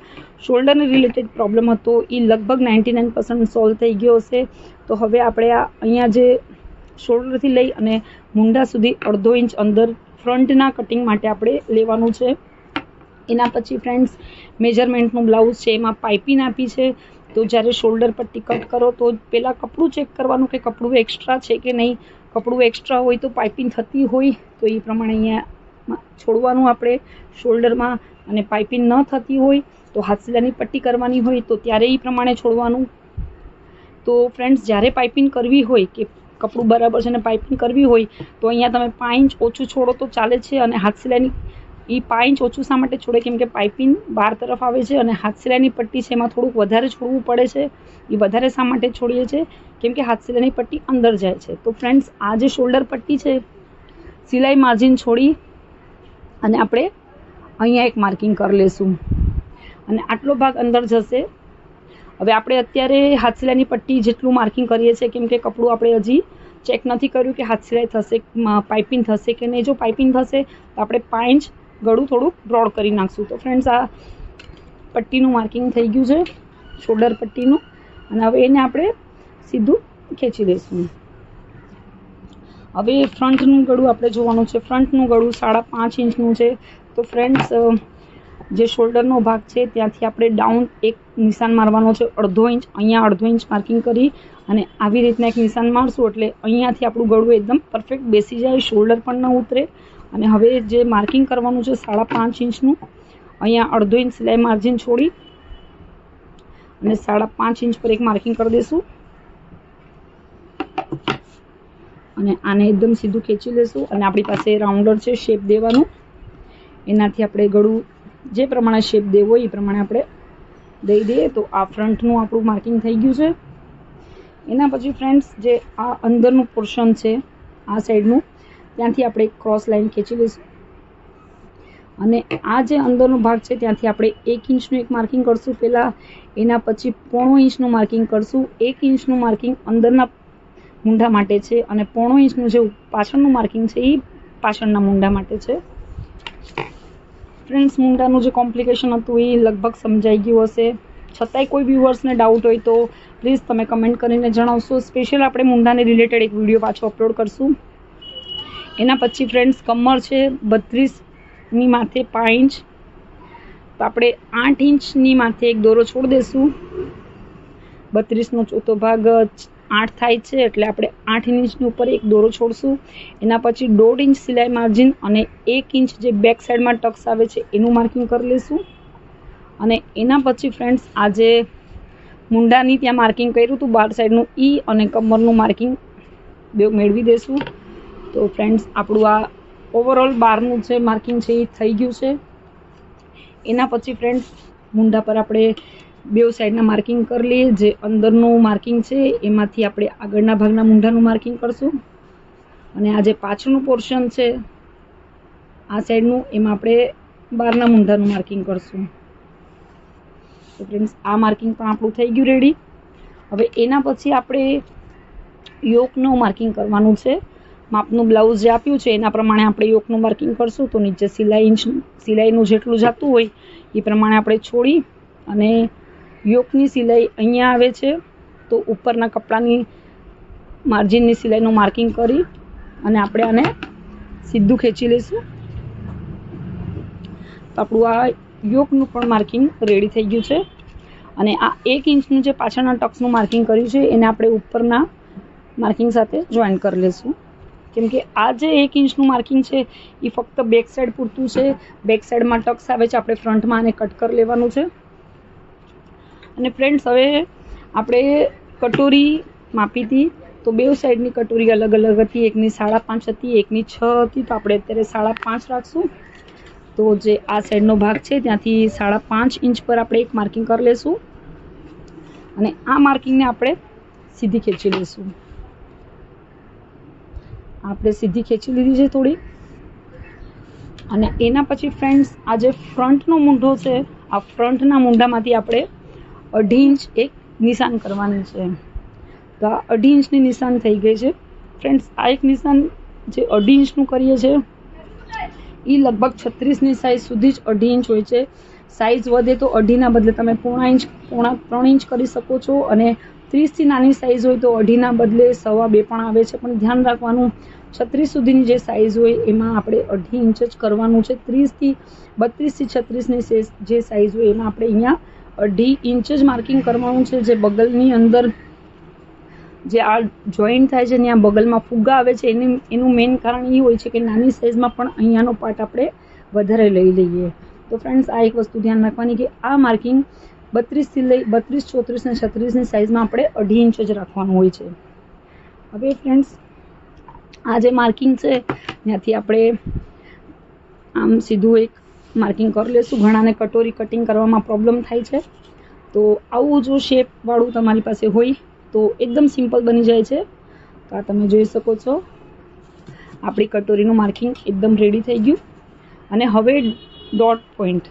શોલ્ડરને રિલેટેડ પ્રોબ્લેમ હતો એ લગભગ 99% સોલ્વ થઈ ગયો હશે. તો હવે આપણે આ અહીંયા જે શોલ્ડરથી લઈ અને મુંડા સુધી 1/2 ઇંચ અંદર ફ્રન્ટના કટિંગ માટે આપણે લેવાનું છે. એના પછી ફ્રેન્ડ્સ, મેજરમેન્ટનું બ્લાઉઝ છે, એમાં પાઇપિંગ આપી છે. તો જ્યારે શોલ્ડર પટ્ટી કટ કરો તો પહેલાં કપડું ચેક કરવાનું કે કપડું એક્સ્ટ્રા છે કે નહીં. કપડું એક્સ્ટ્રા હોય તો પાઇપિંગ થતી હોય તો એ પ્રમાણે અહીંયા છોડવાનું આપણે શોલ્ડરમાં, અને પાઇપિંગ ન થતી હોય તો હાથ સિલાઈની પટ્ટી કરવાની હોય તો ત્યારે એ પ્રમાણે છોડવાનું. તો ફ્રેન્ડ્સ, જ્યારે પાઇપિંગ કરવી હોય કે કપડું બરાબર છે અને પાઇપિંગ કરવી હોય તો અહીંયા તમે 5 ઇંચ ઓછું છોડો તો ચાલે છે. અને હાથ સિલાઈની એ 5 ઇંચ ઓછું શા માટે છોડે, કેમ કે પાઇપિંગ બહાર તરફ આવે છે અને હાથ સિલાઈની પટ્ટી છે એમાં થોડુંક વધારે છોડવું પડે છે. એ વધારે શા માટે છોડીએ છીએ, કેમ કે હાથ સિલાઈની પટ્ટી અંદર જાય છે. તો ફ્રેન્ડ્સ, આ જે શોલ્ડર પટ્ટી છે, સિલાઈ માર્જિન છોડી અને આપણે અહીંયા એક માર્કિંગ કરી લેશું અને આટલો ભાગ અંદર જશે. હવે આપણે અત્યારે હાથ સિલાઈની પટ્ટી જેટલું માર્કિંગ કરીએ છીએ, કેમ કે કપડું આપણે હજી ચેક નથી કર્યું કે હાથ સિલાઈ થશે, પાઇપિંગ થશે કે નહીં. જો પાઇપિંગ થશે તો આપણે 5 ઇંચ ગળું થોડુંક બ્રોડ કરી નાખશું. તો ફ્રેન્ડ્સ, આ પટ્ટીનું માર્કિંગ થઈ ગયું છે, શોલ્ડર પટ્ટીનું, અને હવે એને આપણે સીધું ખેંચી લઈશું. હવે ફ્રન્ટનું ગળું આપણે જોવાનું છે. ફ્રન્ટનું ગળું 5.5 ઇંચનું છે. તો ફ્રેન્ડ્સ, જે શોલ્ડરનો ભાગ છે ત્યાંથી આપણે ડાઉન એક નિશાન મારવાનો છે 1/2 ઇંચ. અહીંયા 1/2 ઇંચ માર્કિંગ કરી અને આવી રીતના એક નિશાન મારશું એટલે અહીંયાથી આપણું ગળું એકદમ પરફેક્ટ બેસી જાય, શોલ્ડર પણ ન ઉતરે. અને હવે જે માર્કિંગ કરવાનું છે 5.5 ઇંચનું, અહીંયા 1/2 ઇંચ સિલાઈ માર્જિન છોડી અને 5.5 ઇંચ પર એક માર્કિંગ કરી દઈશું અને આને એકદમ સીધું ખેંચી લઈશું. અને આપણી પાસે રાઉન્ડર છે શેપ દેવાનું, એનાથી આપણે ગળું જે પ્રમાણે શેપ દેવો એ પ્રમાણે આપણે દઈ દઈએ. તો આ ફ્રન્ટનું આપણું માર્કિંગ થઈ ગયું છે. એના પછી ફ્રેન્ડ્સ, જે આ અંદરનું પોર્શન છે આ સાઈડનું, ત્યાંથી આપણે એક ક્રોસ લાઈન ખેંચી લઈશું અને આ જે અંદરનો ભાગ છે ત્યાંથી આપણે 1 ઇંચનું એક માર્કિંગ કરશું પહેલાં. એના પછી 0.5 ઇંચનું માર્કિંગ કરશું. 1 ઇંચનું માર્કિંગ અંદરના મૂંઢા માટે છે અને 0.5 ઇંચનું જે પાછળનું માર્કિંગ છે એ પાછળના મૂંઢા માટે છે. ફ્રેન્ડ્સ, મૂંઢાનું જે કોમ્પ્લિકેશન હતું એ લગભગ સમજાઈ ગયું હશે. છતાંય કોઈ વ્યુઅર્સને ડાઉટ હોય તો પ્લીઝ તમે કમેન્ટ કરીને જણાવશો. સ્પેશિયલ આપણે મૂંઢાને રિલેટેડ એક વિડીયો પાછો અપલોડ કરશું. એના પછી ફ્રેન્ડ્સ, કમર છે 32ની માથે 5 ઇંચ, તો આપણે 8 ઇંચની માથે એક દોરો છોડી દઈશું. 32નો ચોથો ભાગ 8 થાય છે એટલે આપણે 8 ઇંચની ઉપર એક દોરો છોડશું. એના પછી 1.5 ઇંચ સિલાઈ માર્જિન અને 1 ઇંચ જે બેક સાઈડમાં ટક્સ આવે છે એનું માર્કિંગ કરી લઈશું. અને એના પછી ફ્રેન્ડ્સ, આ જે મુંડાની ત્યાં માર્કિંગ કર્યું હતું બાર સાઈડનું, અને કમરનું માર્કિંગ બે મેળવી દઈશું. તો ફ્રેન્ડ્સ, આપણું આ ઓવરઓલ બારનું જે માર્કિંગ છે એ થઈ ગયું છે. એના પછી ફ્રેન્ડ્સ, મુંડા પર આપણે બે સાઈડના માર્કિંગ કરી લઈએ. જે અંદરનું માર્કિંગ છે એમાંથી આપણે આગળના ભાગના મૂંઢાનું માર્કિંગ કરશું અને આ જે પાછળનું પોર્શન છે આ સાઈડનું, એમાં આપણે બહારના મૂંઢાનું માર્કિંગ કરશું. તો ફ્રેન્ડ્સ, આ માર્કિંગ પણ આપણું થઈ ગયું રેડી. હવે એના પછી આપણે યોકનું માર્કિંગ કરવાનું છે. માપનું બ્લાઉઝ જે આપ્યું છે એના પ્રમાણે આપણે યોકનું માર્કિંગ કરશું. તો નીચે સિલાઈનું જેટલું જતું હોય એ પ્રમાણે આપણે છોડી અને યોકની સિલાઈ અહીંયા આવે છે તો ઉપરના કપડાની માર્જિનની સિલાઈનું માર્કિંગ કરી અને આપણે આને સીધું ખેંચી લઈશું. તો આપણું આ યોકનું પણ માર્કિંગ રેડી થઈ ગયું છે. અને આ 1 ઇંચનું જે પાછળના ટક્સનું માર્કિંગ કર્યું છે એને આપણે ઉપરના માર્કિંગ સાથે જોઈન કરી લઈશું. કેમ કે આ જે 1 ઇંચનું માર્કિંગ છે એ ફક્ત બેક સાઈડ પૂરતું છે. બેક સાઈડમાં ટક્સ આવે છે, આપણે ફ્રન્ટમાં આને કટ કરી લેવાનું છે. અને ફ્રેન્ડ્સ, હવે આપણે કટોરી માપી હતી તો બે સાઈડની કટોરી અલગ અલગ હતી. એકની 5.5 હતી, એકની 6 હતી. તો આપણે અત્યારે 5.5 રાખશું. તો જે આ સાઈડનો ભાગ છે ત્યાંથી 5.5 ઇંચ પર આપણે એક માર્કિંગ કરી લઈશું અને આ માર્કિંગને આપણે સીધી ખેંચી લઈશું. આપણે સીધી ખેંચી લીધી છે થોડી. અને એના પછી ફ્રેન્ડ્સ, આ જે ફ્રન્ટનો મૂંઢો છે, આ ફ્રન્ટના મૂંઢામાંથી આપણે 1.5 ઇંચ એક નિશાન કરવાની છે. તો આ 1.5 ઇંચની નિશાન થઈ ગઈ છે. ફ્રેન્ડ્સ આ એક નિશાન જે 2.5 ઇંચનું કરીએ છીએ એ લગભગ 36ની સાઇઝ સુધી જ 2.5 ઇંચ હોય છે. સાઇઝ વધે તો 2.5ના બદલે તમે 0.5 ઇંચ 3 ઇંચ કરી શકો છો, અને 30થી નાની સાઇઝ હોય તો 2.5ના બદલે 2.25 પણ આવે છે. પણ ધ્યાન રાખવાનું 36 સુધીની જે સાઇઝ હોય એમાં આપણે 2.5 ઇંચ જ કરવાનું છે. 32 થી 36ની જે સાઇઝ હોય એમાં આપણે અહીંયા 2.5 ઇંચ જ માર્કિંગ કરવાનું છે. જે બગલની અંદર જે આ જોઈન્ટ થાય છે ત્યાં બગલમાં ફુગ્ગા આવે છે એનું મેઇન કારણ એ હોય છે કે નાની સાઇઝમાં પણ અહીંયાનો પાર્ટ આપણે વધારે લઈ લઈએ. તો ફ્રેન્ડ્સ આ એક વસ્તુ ધ્યાન રાખવાની કે આ માર્કિંગ 32થી લઈ 32, 34 ને 36ની સાઇઝમાં આપણે 2.5 ઇંચ જ રાખવાનું હોય છે. હવે ફ્રેન્ડ્સ આ જે માર્કિંગ છે ત્યાંથી આપણે આમ સીધું એક માર્કિંગ કરી લેશું. ઘણાને કટોરી કટિંગ કરવામાં પ્રોબ્લેમ થાય છે, તો આવું જો શેપવાળું તમારી પાસે હોય તો એકદમ સિમ્પલ બની જાય છે. તો આ તમે જોઈ શકો છો આપણી કટોરીનું માર્કિંગ એકદમ રેડી થઈ ગયું. અને હવે ડોટ પોઈન્ટ.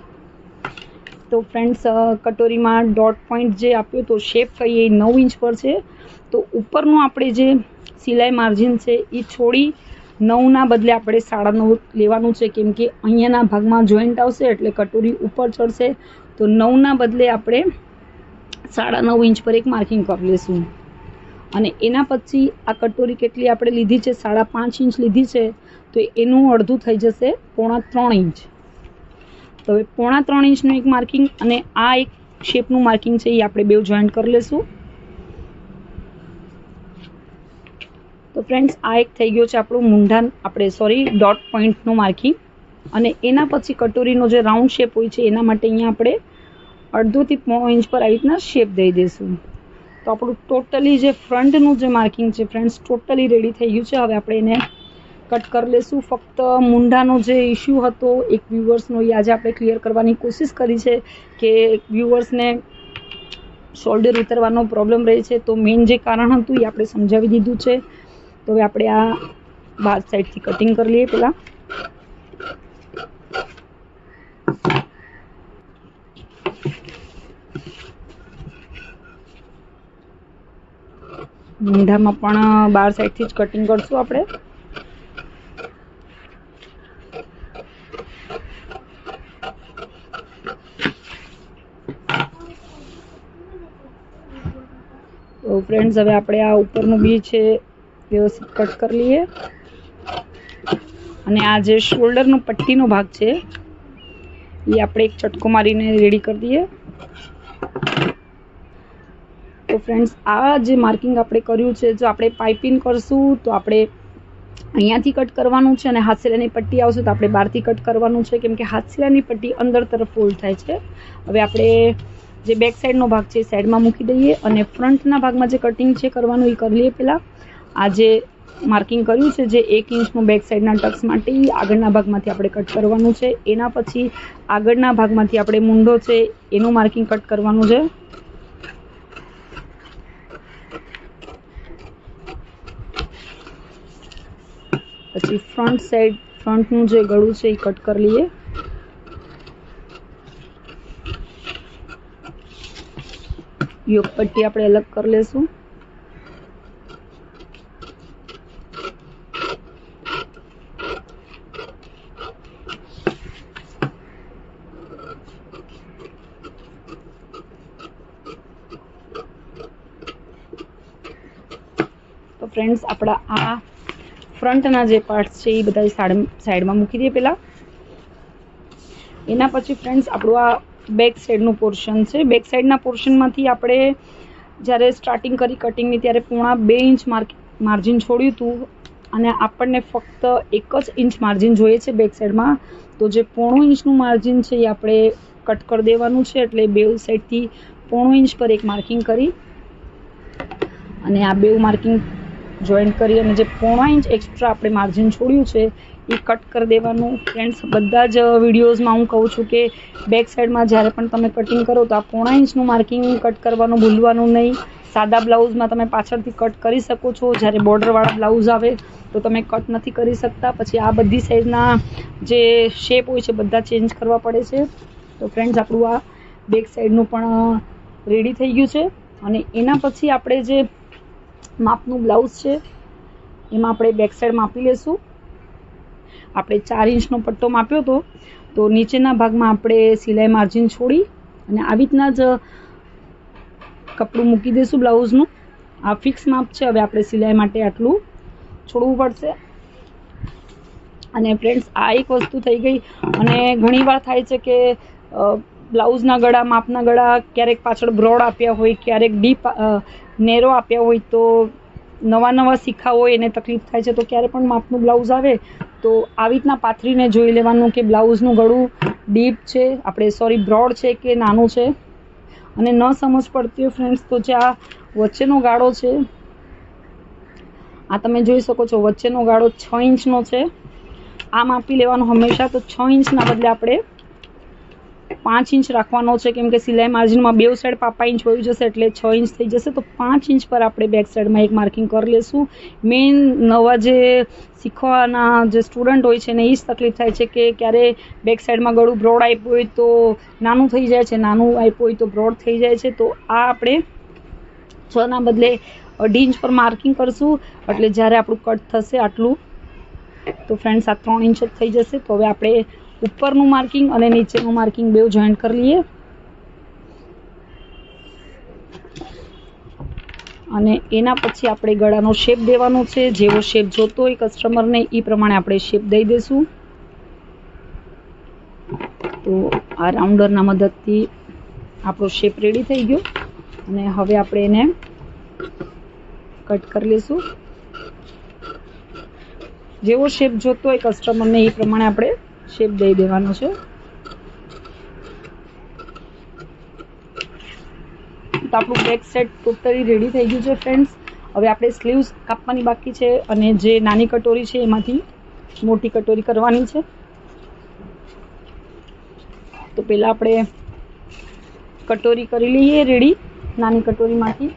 તો ફ્રેન્ડ્સ કટોરીમાં ડોટ પોઈન્ટ જે આપ્યો તો શેપ કહીએ 9 ઇંચ પર છે. તો ઉપરનું આપણે જે સિલાઈ માર્જિન છે એ છોડી 9ના બદલે આપણે 9.5 લેવાનું છે, કેમ કે અહીંયાના ભાગમાં જોઈન્ટ આવશે એટલે કટોરી ઉપર ચડશે. તો 9ના બદલે આપણે 9.5 ઇંચ પર એક માર્કિંગ કરી લઈશું. અને એના પછી આ કટોરી કેટલી આપણે લીધી છે 5.5 ઇંચ લીધી છે, તો એનું અડધું થઈ જશે 3.25 ઇંચ. તો હવે 3.25 ઇંચનું એક માર્કિંગ અને આ એક શેપનું માર્કિંગ છે એ આપણે બે જોઈન્ટ કરી લઈશું. તો ફ્રેન્ડ્સ આ એક થઈ ગયો છે આપણું ડોટ પોઈન્ટનું માર્કિંગ. અને એના પછી કટોરીનો જે રાઉન્ડ શેપ હોય છે એના માટે અહીંયા આપણે 1.5 થી 1.5 ઇંચ પર આવી રીતના શેપ દઈ દઈશું. તો આપણું ટોટલી જે ફ્રન્ટનું જે માર્કિંગ છે ફ્રેન્ડ્સ ટોટલી રેડી થઈ ગયું છે. હવે આપણે એને કટ કરી લઈશું. ફક્ત મૂંઢાનો જે ઇસ્યુ હતો એક વ્યુઅર્સનો એ આજે આપણે ક્લિયર કરવાની કોશિશ કરી છે કે વ્યુઅર્સને શોલ્ડર ઉતરવાનો પ્રોબ્લેમ રહે છે, તો મેઇન જે કારણ હતું એ આપણે સમજાવી દીધું છે. તો હવે આપણે આ બાર સાઈડથી કટિંગ કરી લઈએ. પહેલાં મૂંઢામાં પણ બાર સાઈડથી જ કટિંગ કરશું આપણે. તો ફ્રેન્ડ્સ હવે આપણે આ ઉપરનું બી છે વ્યવસ્થિત કટ કરી લઈએ. અને આ જે શોલ્ડરનો પટ્ટીનો ભાગ છે એ આપણે એક ચટકો મારીને રેડી કરી દઈએ. તો ફ્રેન્ડ્સ આ જે માર્કિંગ આપણે કર્યું છે, જો આપણે પાઇપિંગ કરશું તો આપણે અહીંયાથી કટ કરવાનું છે, અને હાથસેલાની પટ્ટી આવશે તો આપણે બહારથી કટ કરવાનું છે, કેમ કે હાથસેલાની પટ્ટી અંદર તરફ ફોલ્ડ થાય છે. હવે આપણે જે બેક સાઈડનો ભાગ છે એ સાઈડમાં મૂકી દઈએ અને ફ્રન્ટના ભાગમાં જે કટિંગ છે કરવાનું એ કરી લઈએ. પહેલાં આ જે માર્કિંગ કર્યું છે જે 1 ઇંચનું બેક સાઈડના ટક્સ માટે આગળના ભાગમાંથી આપણે કટ કરવાનું છે. એના પછી આગળના ભાગમાંથી આપણે મૂંઢો છે એનું માર્કિંગ કટ કરવાનું છે. પછી ફ્રન્ટનું જે ગળું છે એ કટ કરી લઈએ. યોક પટ્ટી આપણે અલગ કરી લેશું. તો ફ્રેન્ડ્સ આપણા આ ફ્રન્ટના જે પાર્ટ્સ છે એ બધા સાઈડમાં મૂકી દઈએ પહેલાં. એના પછી ફ્રેન્ડ્સ આપણું આ બેક સાઈડનું પોર્શન છે. બેક સાઈડના પોર્શનમાંથી આપણે જ્યારે સ્ટાર્ટિંગ કરી કટિંગની ત્યારે 2.5 ઇંચ માર્જિન છોડ્યું હતું, અને આપણને ફક્ત 1 જ ઇંચ માર્જિન જોઈએ છે બેક સાઈડમાં. તો જે 0.5 ઇંચનું માર્જિન છે એ આપણે કટ કરી દેવાનું છે. એટલે બેઉ સાઈડથી 0.5 ઇંચ પર એક માર્કિંગ કરી અને આ બેઉ માર્કિંગ જોઈન્ટ કરી અને જે 0.5 ઇંચ એક્સ્ટ્રા આપણે માર્જિન છોડ્યું છે એ કટ કરી દેવાનું. ફ્રેન્ડ્સ બધા જ વિડીયોઝમાં હું કહું છું કે બેક સાઈડમાં જ્યારે પણ તમે કટિંગ કરો તો આ 0.5 ઇંચનું માર્કિંગ કટ કરવાનું ભૂલવાનું નહીં. સાદા બ્લાઉઝમાં તમે પાછળથી કટ કરી શકો છો, જ્યારે બોર્ડરવાળા બ્લાઉઝ આવે તો તમે કટ નથી કરી શકતા. પછી આ બધી સાઈઝના જે શેપ હોય છે બધા ચેન્જ કરવા પડે છે. તો ફ્રેન્ડ્સ આપણું આ બેક સાઈડનું પણ રેડી થઈ ગયું છે. અને એના પછી આપણે જે માપનું બ્લાઉઝ છે એમાં આપણે બેક સાઈડ માપી લેશું. આપણે 4 ઇંચનો પટ્ટો માપ્યો હતો, તો નીચેના ભાગમાં આપણે સિલાઈ માર્જિન છોડી અને આવી રીતના જ કપડું મૂકી દઈશું બ્લાઉઝનું. આ ફિક્સ માપ છે. હવે આપણે સિલાઈ માટે આટલું છોડવું પડશે. અને ફ્રેન્ડ્સ, આ એક વસ્તુ થઈ ગઈ. અને ઘણીવાર થાય છે કે બ્લાઉઝના ગળા, માપના ગળા ક્યારેક પાછળ બ્રોડ આપ્યા હોય, ક્યારેક ડીપ નેરો આપ્યા હોય, તો નવા શીખા હોય એને તકલીફ થાય છે. તો ક્યારે પણ માપનું બ્લાઉઝ આવે તો આવી રીતના પાથરીને જોઈ લેવાનું કે બ્લાઉઝનું ગળું ડીપ છે, બ્રોડ છે કે નાનું છે. અને ન સમજ પડતી હોય ફ્રેન્ડ્સ, તો જે આ વચ્ચેનો ગાળો છે, આ તમે જોઈ શકો છો, વચ્ચેનો ગાળો 6 ઇંચનો છે. આ માપી લેવાનો હંમેશા. તો 6 ઇંચના બદલે આપણે 5 ઇંચ રાખવાનો છે, કેમ કે સિલાઈ માર્જિનમાં બે સાઈડ 5 ઇંચ વયું જશે એટલે 6 ઇંચ થઈ જશે. તો 5 ઇંચ પર આપણે બેક સાઈડમાં એક માર્કિંગ કરી લેશું. મેઇન નવા જે શીખવાના જે સ્ટુડન્ટ હોય છે ને એ જ તકલીફ થાય છે કે ક્યારે બેક સાઈડમાં ગળું બ્રોડ આપ્યું હોય તો નાનું થઈ જાય છે, નાનું આપ્યું હોય તો બ્રોડ થઈ જાય છે. તો આ આપણે 6ના બદલે 2.5 ઇંચ પર માર્કિંગ કરશું, એટલે જ્યારે આપણું કટ થશે આટલું, તો ફ્રેન્ડ્સ આ 3 ઇંચ જ થઈ જશે. તો હવે આપણે ઉપરનું માર્કિંગ અને નીચેનું માર્કિંગ બેઉ જોઈન્ટ કરી લઈએ. અને એના પછી આપણે ગળાનો શેપ દેવાનો છે. જેવો શેપ જોતો હોય કસ્ટમરને એ પ્રમાણે આપણે શેપ દઈ દઈશું. તો આ રાઉન્ડરના મદદથી આપણો શેપ રેડી થઈ ગયો. અને હવે આપણે એને કટ કરી લઈશું. જેવો શેપ જોતો હોય કસ્ટમરને એ પ્રમાણે આપણે શેપ દઈ દેવાનો છે. તો આપણું બેક સાઈડ ટોટલી રેડી થઈ ગયું છે ફ્રેન્ડ્સ. હવે આપણે સ્લીવ્સ કાપવાની બાકી છે અને જે નાની કટોરી છે એમાંથી મોટી કટોરી કરવાની છે. તો પહેલાં આપણે કટોરી કરી લઈએ રેડી નાની કટોરીમાંથી.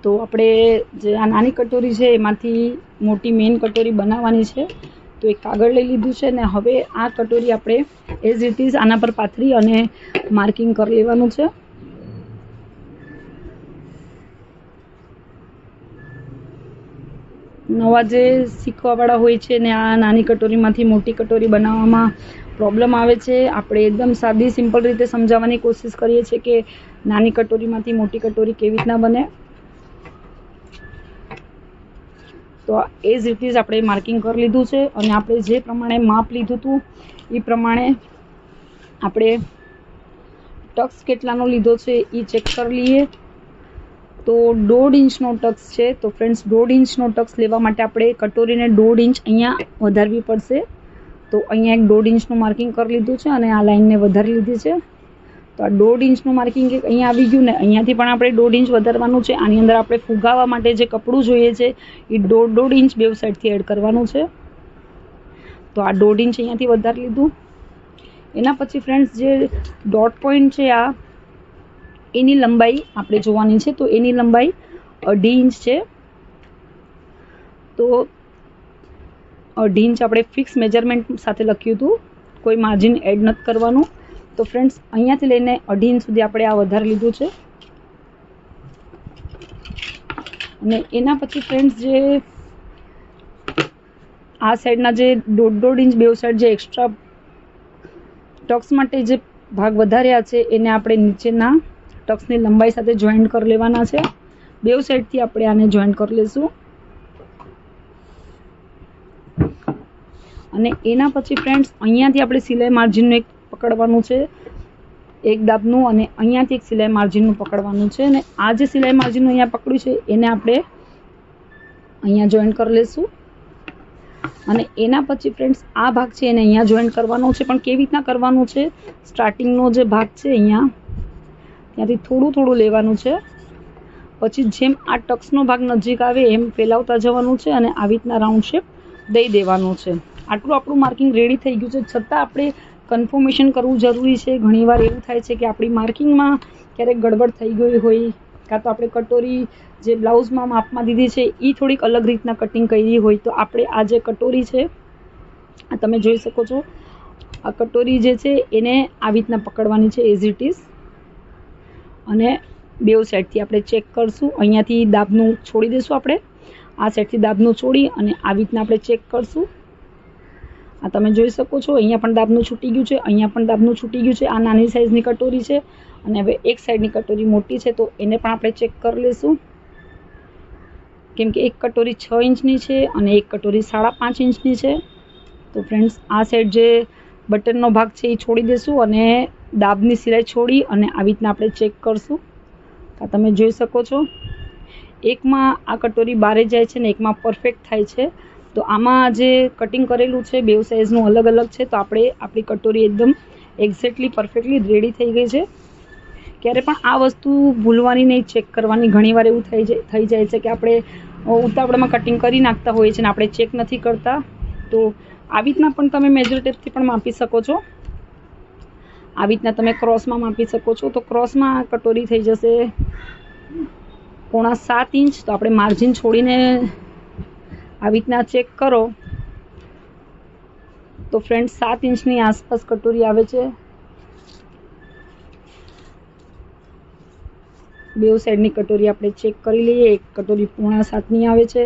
તો આપણે જે આ નાની કટોરી છે એમાંથી મોટી મેઇન કટોરી બનાવવાની છે. તો એક કાગળ લઈ લીધું છે ને હવે આ કટોરી આપણે એઝ ઇટ ઇઝ આના પર પાથરી અને માર્કિંગ કરી લેવાનું છે. નવા જે શીખવાવાળા હોય છે ને આ નાની કટોરીમાંથી મોટી કટોરી બનાવવામાં પ્રોબ્લેમ આવે છે. આપણે એકદમ સાદી સિમ્પલ રીતે સમજાવવાની કોશિશ કરીએ છીએ કે નાની કટોરીમાંથી મોટી કટોરી કેવી રીતના બને. તો એઝ ઇટ ઇઝ આપણે માર્કિંગ કરી લીધું છે. અને આપણે જે પ્રમાણે માપ લીધું હતું એ પ્રમાણે આપણે ટક્સ કેટલાનો લીધો છે એ ચેક કરી લઈએ. તો 1.5 ઇંચનો ટક્સ છે. તો ફ્રેન્ડ્સ 1.5 ઇંચનો ટક્સ લેવા માટે આપણે કટોરીને 1.5 ઇંચ અહીંયા વધારવી પડશે. તો અહીંયા એક 1.5 ઇંચનું માર્કિંગ કરી લીધું છે અને આ લાઇનને વધારી લીધી છે. તો આ 1.5 ઇંચનું માર્કિંગ એક અહીંયા આવી ગયું ને અહીંયાથી પણ આપણે 1.5 ઇંચ વધારવાનું છે. આની અંદર આપણે ફુગાવા માટે જે કપડું જોઈએ છે એ 1.5 ઇંચ બે સાઈડથી એડ કરવાનું છે. તો આ 1.5 ઇંચ અહીંયાથી વધારી લીધું. એના પછી ફ્રેન્ડ્સ જે ડોટ પોઈન્ટ છે આ એની લંબાઈ આપણે જોવાની છે. તો એની લંબાઈ 2.5 ઇંચ છે. તો 2.5 ઇંચ આપણે ફિક્સ મેજરમેન્ટ સાથે લખ્યું હતું, કોઈ માર્જિન એડ નથી કરવાનું. તો ફ્રેન્ડ્સ અહીંયાથી લઈને 2.5 ઇંચ સુધી આપણે આ વધારી લીધું છે. અને એના પછી ફ્રેન્ડ્સ જે આ સાઈડના જે 1.5 ઇંચ બે સાઈડ જે એક્સ્ટ્રા ટક્સ માટે જે ભાગ વધાર્યા છે એને આપણે નીચેના ટક્સની લંબાઈ સાથે જોઈન્ટ કરી લેવાના છે. બે સાઈડથી આપણે આને જોઈન્ટ કરી લઈશું. અને એના પછી ફ્રેન્ડ્સ અહીંયાથી આપણે સિલાઈ માર્જિનનું એક પકડવાનું છે, એક દાબનું, અને અહીંયાથી એક સિલાઈ માર્જિનનું પકડવાનું છે. અને આ જે સિલાઈ માર્જિનનું અહીંયા પકડ્યું છે એને આપણે અહીંયા જોઈન્ટ કરી લઈશું. અને એના પછી ફ્રેન્ડ્સ આ ભાગ છે એને અહીંયા જોઈન્ટ કરવાનો છે. પણ કેવી રીતના કરવાનું છે, સ્ટાર્ટિંગનો જે ભાગ છે અહીંયા ત્યાંથી થોડું થોડું લેવાનું છે. પછી જેમ આ ટક્સનો ભાગ નજીક આવે એમ ફેલાવતા જવાનું છે અને આવી રીતના રાઉન્ડ શેપ દઈ દેવાનું છે. આટલું આપણું માર્કિંગ રેડી થઈ ગયું છે. છતાં આપણે કન્ફર્મેશન કરવું જરૂરી છે. ઘણીવાર એવું થાય છે કે આપણી માર્કિંગમાં ક્યારેક ગડબડ થઈ ગઈ હોય, કાં તો આપણે કટોરી જે બ્લાઉઝમાં માપમાં દીધી છે એ થોડીક અલગ રીતના કટિંગ કરી હોય. તો આપણે આ જે કટોરી છે આ તમે જોઈ શકો છો, આ કટોરી જે છે એને આવી રીતના પકડવાની છે એઝ ઇટ ઇઝ. અને બેઉ સાઈડથી આપણે ચેક કરશું. અહીંયાથી દાબનું છોડી દઈશું આપણે, આ સાઈડથી દાબનું છોડી અને આવી રીતના આપણે ચેક કરશું. આ તમે જોઈ શકો છો, અહીંયા પણ દાબનું છૂટી ગયું છે, અહીંયા પણ દાબનું છૂટી ગયું છે. આ નાની સાઈઝની કટોરી છે અને હવે એક સાઈડની કટોરી મોટી છે, તો એને પણ આપણે ચેક કરી લઈશું. કેમ કે એક કટોરી 6 ઇંચની છે અને એક કટોરી 5.5 ઇંચની છે. તો ફ્રેન્ડ્સ, આ સાઈડ જે બટનનો ભાગ છે એ છોડી દઈશું અને દાબની સિલાઈ છોડી અને આવી રીતના આપણે ચેક કરશું. આ તમે જોઈ શકો છો, એકમાં આ કટોરી બારે જાય છે ને એકમાં પરફેક્ટ થાય છે. તો આમાં જે કટિંગ કરેલું છે બેઉ સાઈઝનું અલગ અલગ છે, તો આપણે આપણી કટોરી એકદમ એક્ઝેક્ટલી પરફેક્ટલી રેડી થઈ ગઈ છે. ક્યારે પણ આ વસ્તુ ભૂલવાની નહીં, ચેક કરવાની. ઘણીવાર એવું થઈ જાય છે કે આપણે ઉતાવળમાં કટિંગ કરી નાખતા હોઈએ છીએ ને આપણે ચેક નથી કરતા. તો આવી રીતના પણ તમે મેજર ટેપથી પણ માપી શકો છો. આવી રીતના તમે ક્રોસમાં માપી શકો છો. તો ક્રોસમાં કટોરી થઈ જશે 6.25 ઇંચ. તો આપણે માર્જિન છોડીને આવી રીતના ચેક કરો તો ફ્રેન્ડ 7 ઇંચની આસપાસ કટોરી આવે છે. બેઉ સાઈડની કટોરી આપણે ચેક કરી લઈએ. એક કટોરી 6.25ની આવે છે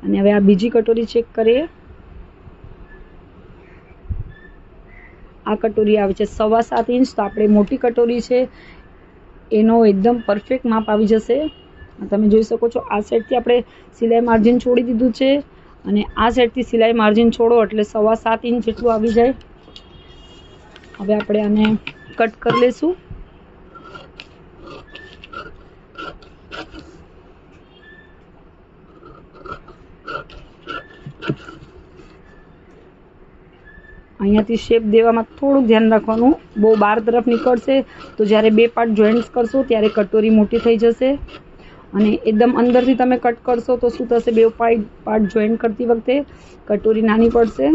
અને હવે આ બીજી કટોરી ચેક કરીએ. આ કટોરી આવે છે 7.25 ઇંચ. તો આપણે મોટી કટોરી છે એનો એકદમ પરફેક્ટ માપ આવી જશે. તમે જોઈ શકો છો, આ સાઈડથી આપણે સિલાઈ માર્જિન છોડી દીધું છે અને આ સાઈડથી સિલાઈ માર્જિન છોડો એટલે 7.25 ઇંચ જેટલું આવી જાય. હવે આપણે આને કટ કરી લઈશું. અહીંયાથી શેપ દેવામાં થોડુંક ધ્યાન રાખવાનું. બહુ બહાર તરફ નીકળશે તો જ્યારે બે પાર્ટ જોઈન્ટ્સ કરશો ત્યારે કટોરી મોટી થઈ જશે અને એકદમ અંદરથી તમે કટ કરશો તો શું થશે, બે પાર્ટ જોઈન્ટ કરતી વખતે કટોરી નાની પડશે.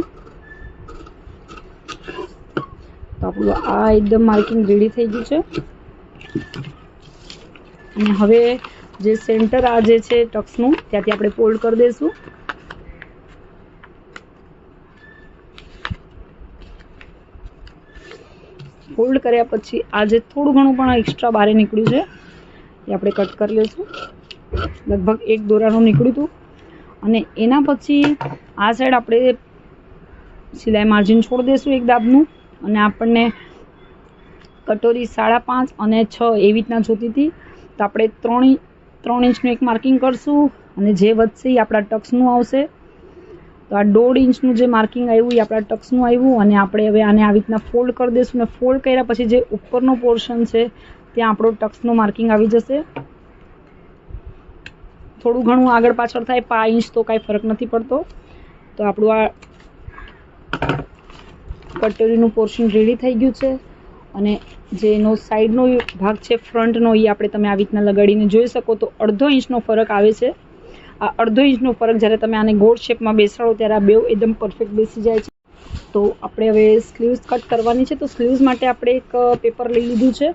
તો આપણું આ એકદમ માર્કિંગ રેડી થઈ ગયું છે. અને હવે જે સેન્ટર આ જે છે ટક્સનું, ત્યાંથી આપણે ફોલ્ડ કરી દઈશું. ફોલ્ડ કર્યા પછી આ જે થોડું ઘણું પણ એક્સ્ટ્રા બહાર નીકળ્યું છે એ આપણે કટ કરી લઈશું. લગભગ 1 દોરાનું નીકળ્યું હતું. અને એના પછી આ સાઈડ આપણે સિલાઈ માર્જિન છોડી દઈશું એક દાબનું. અને આપણને કટોરી 5.5 અને 6 એવી રીતના જોતી હતી, તો આપણે 3 ઇંચનું એક માર્કિંગ કરશું અને જે વધશે એ આપણા ટક્સનું આવશે. તો આ 1.5 ઇંચનું જે માર્કિંગ આવ્યું એ આપણા ટક્સનું આવ્યું. અને આપણે હવે આને આવી રીતના ફોલ્ડ કરી દઈશું ને ફોલ્ડ કર્યા પછી જે ઉપરનો પોર્શન છે ત્યાં આપણો ટક્સનું માર્કિંગ આવી જશે. થોડું ઘણું આગળ પાછળ થાય 5 ઇંચ તો કાંઈ ફરક નથી પડતો. તો આપણું આ કટોરીનું પોર્શન રેડી થઈ ગયું છે. અને જે એનો સાઈડનો ભાગ છે ફ્રન્ટનો, એ આપણે તમે આવી રીતના લગાડીને જોઈ શકો તો 1/2 ઇંચનો ફરક આવે છે. આ 1/2 ઇંચનો ફરક જ્યારે તમે આને ગોળ શેપમાં બેસાડો ત્યારે આ બેઉ એકદમ પરફેક્ટ બેસી જાય છે. તો આપણે હવે સ્લીવ્સ કટ કરવાની છે. તો સ્લીવ્સ માટે આપણે એક પેપર લઈ લીધું છે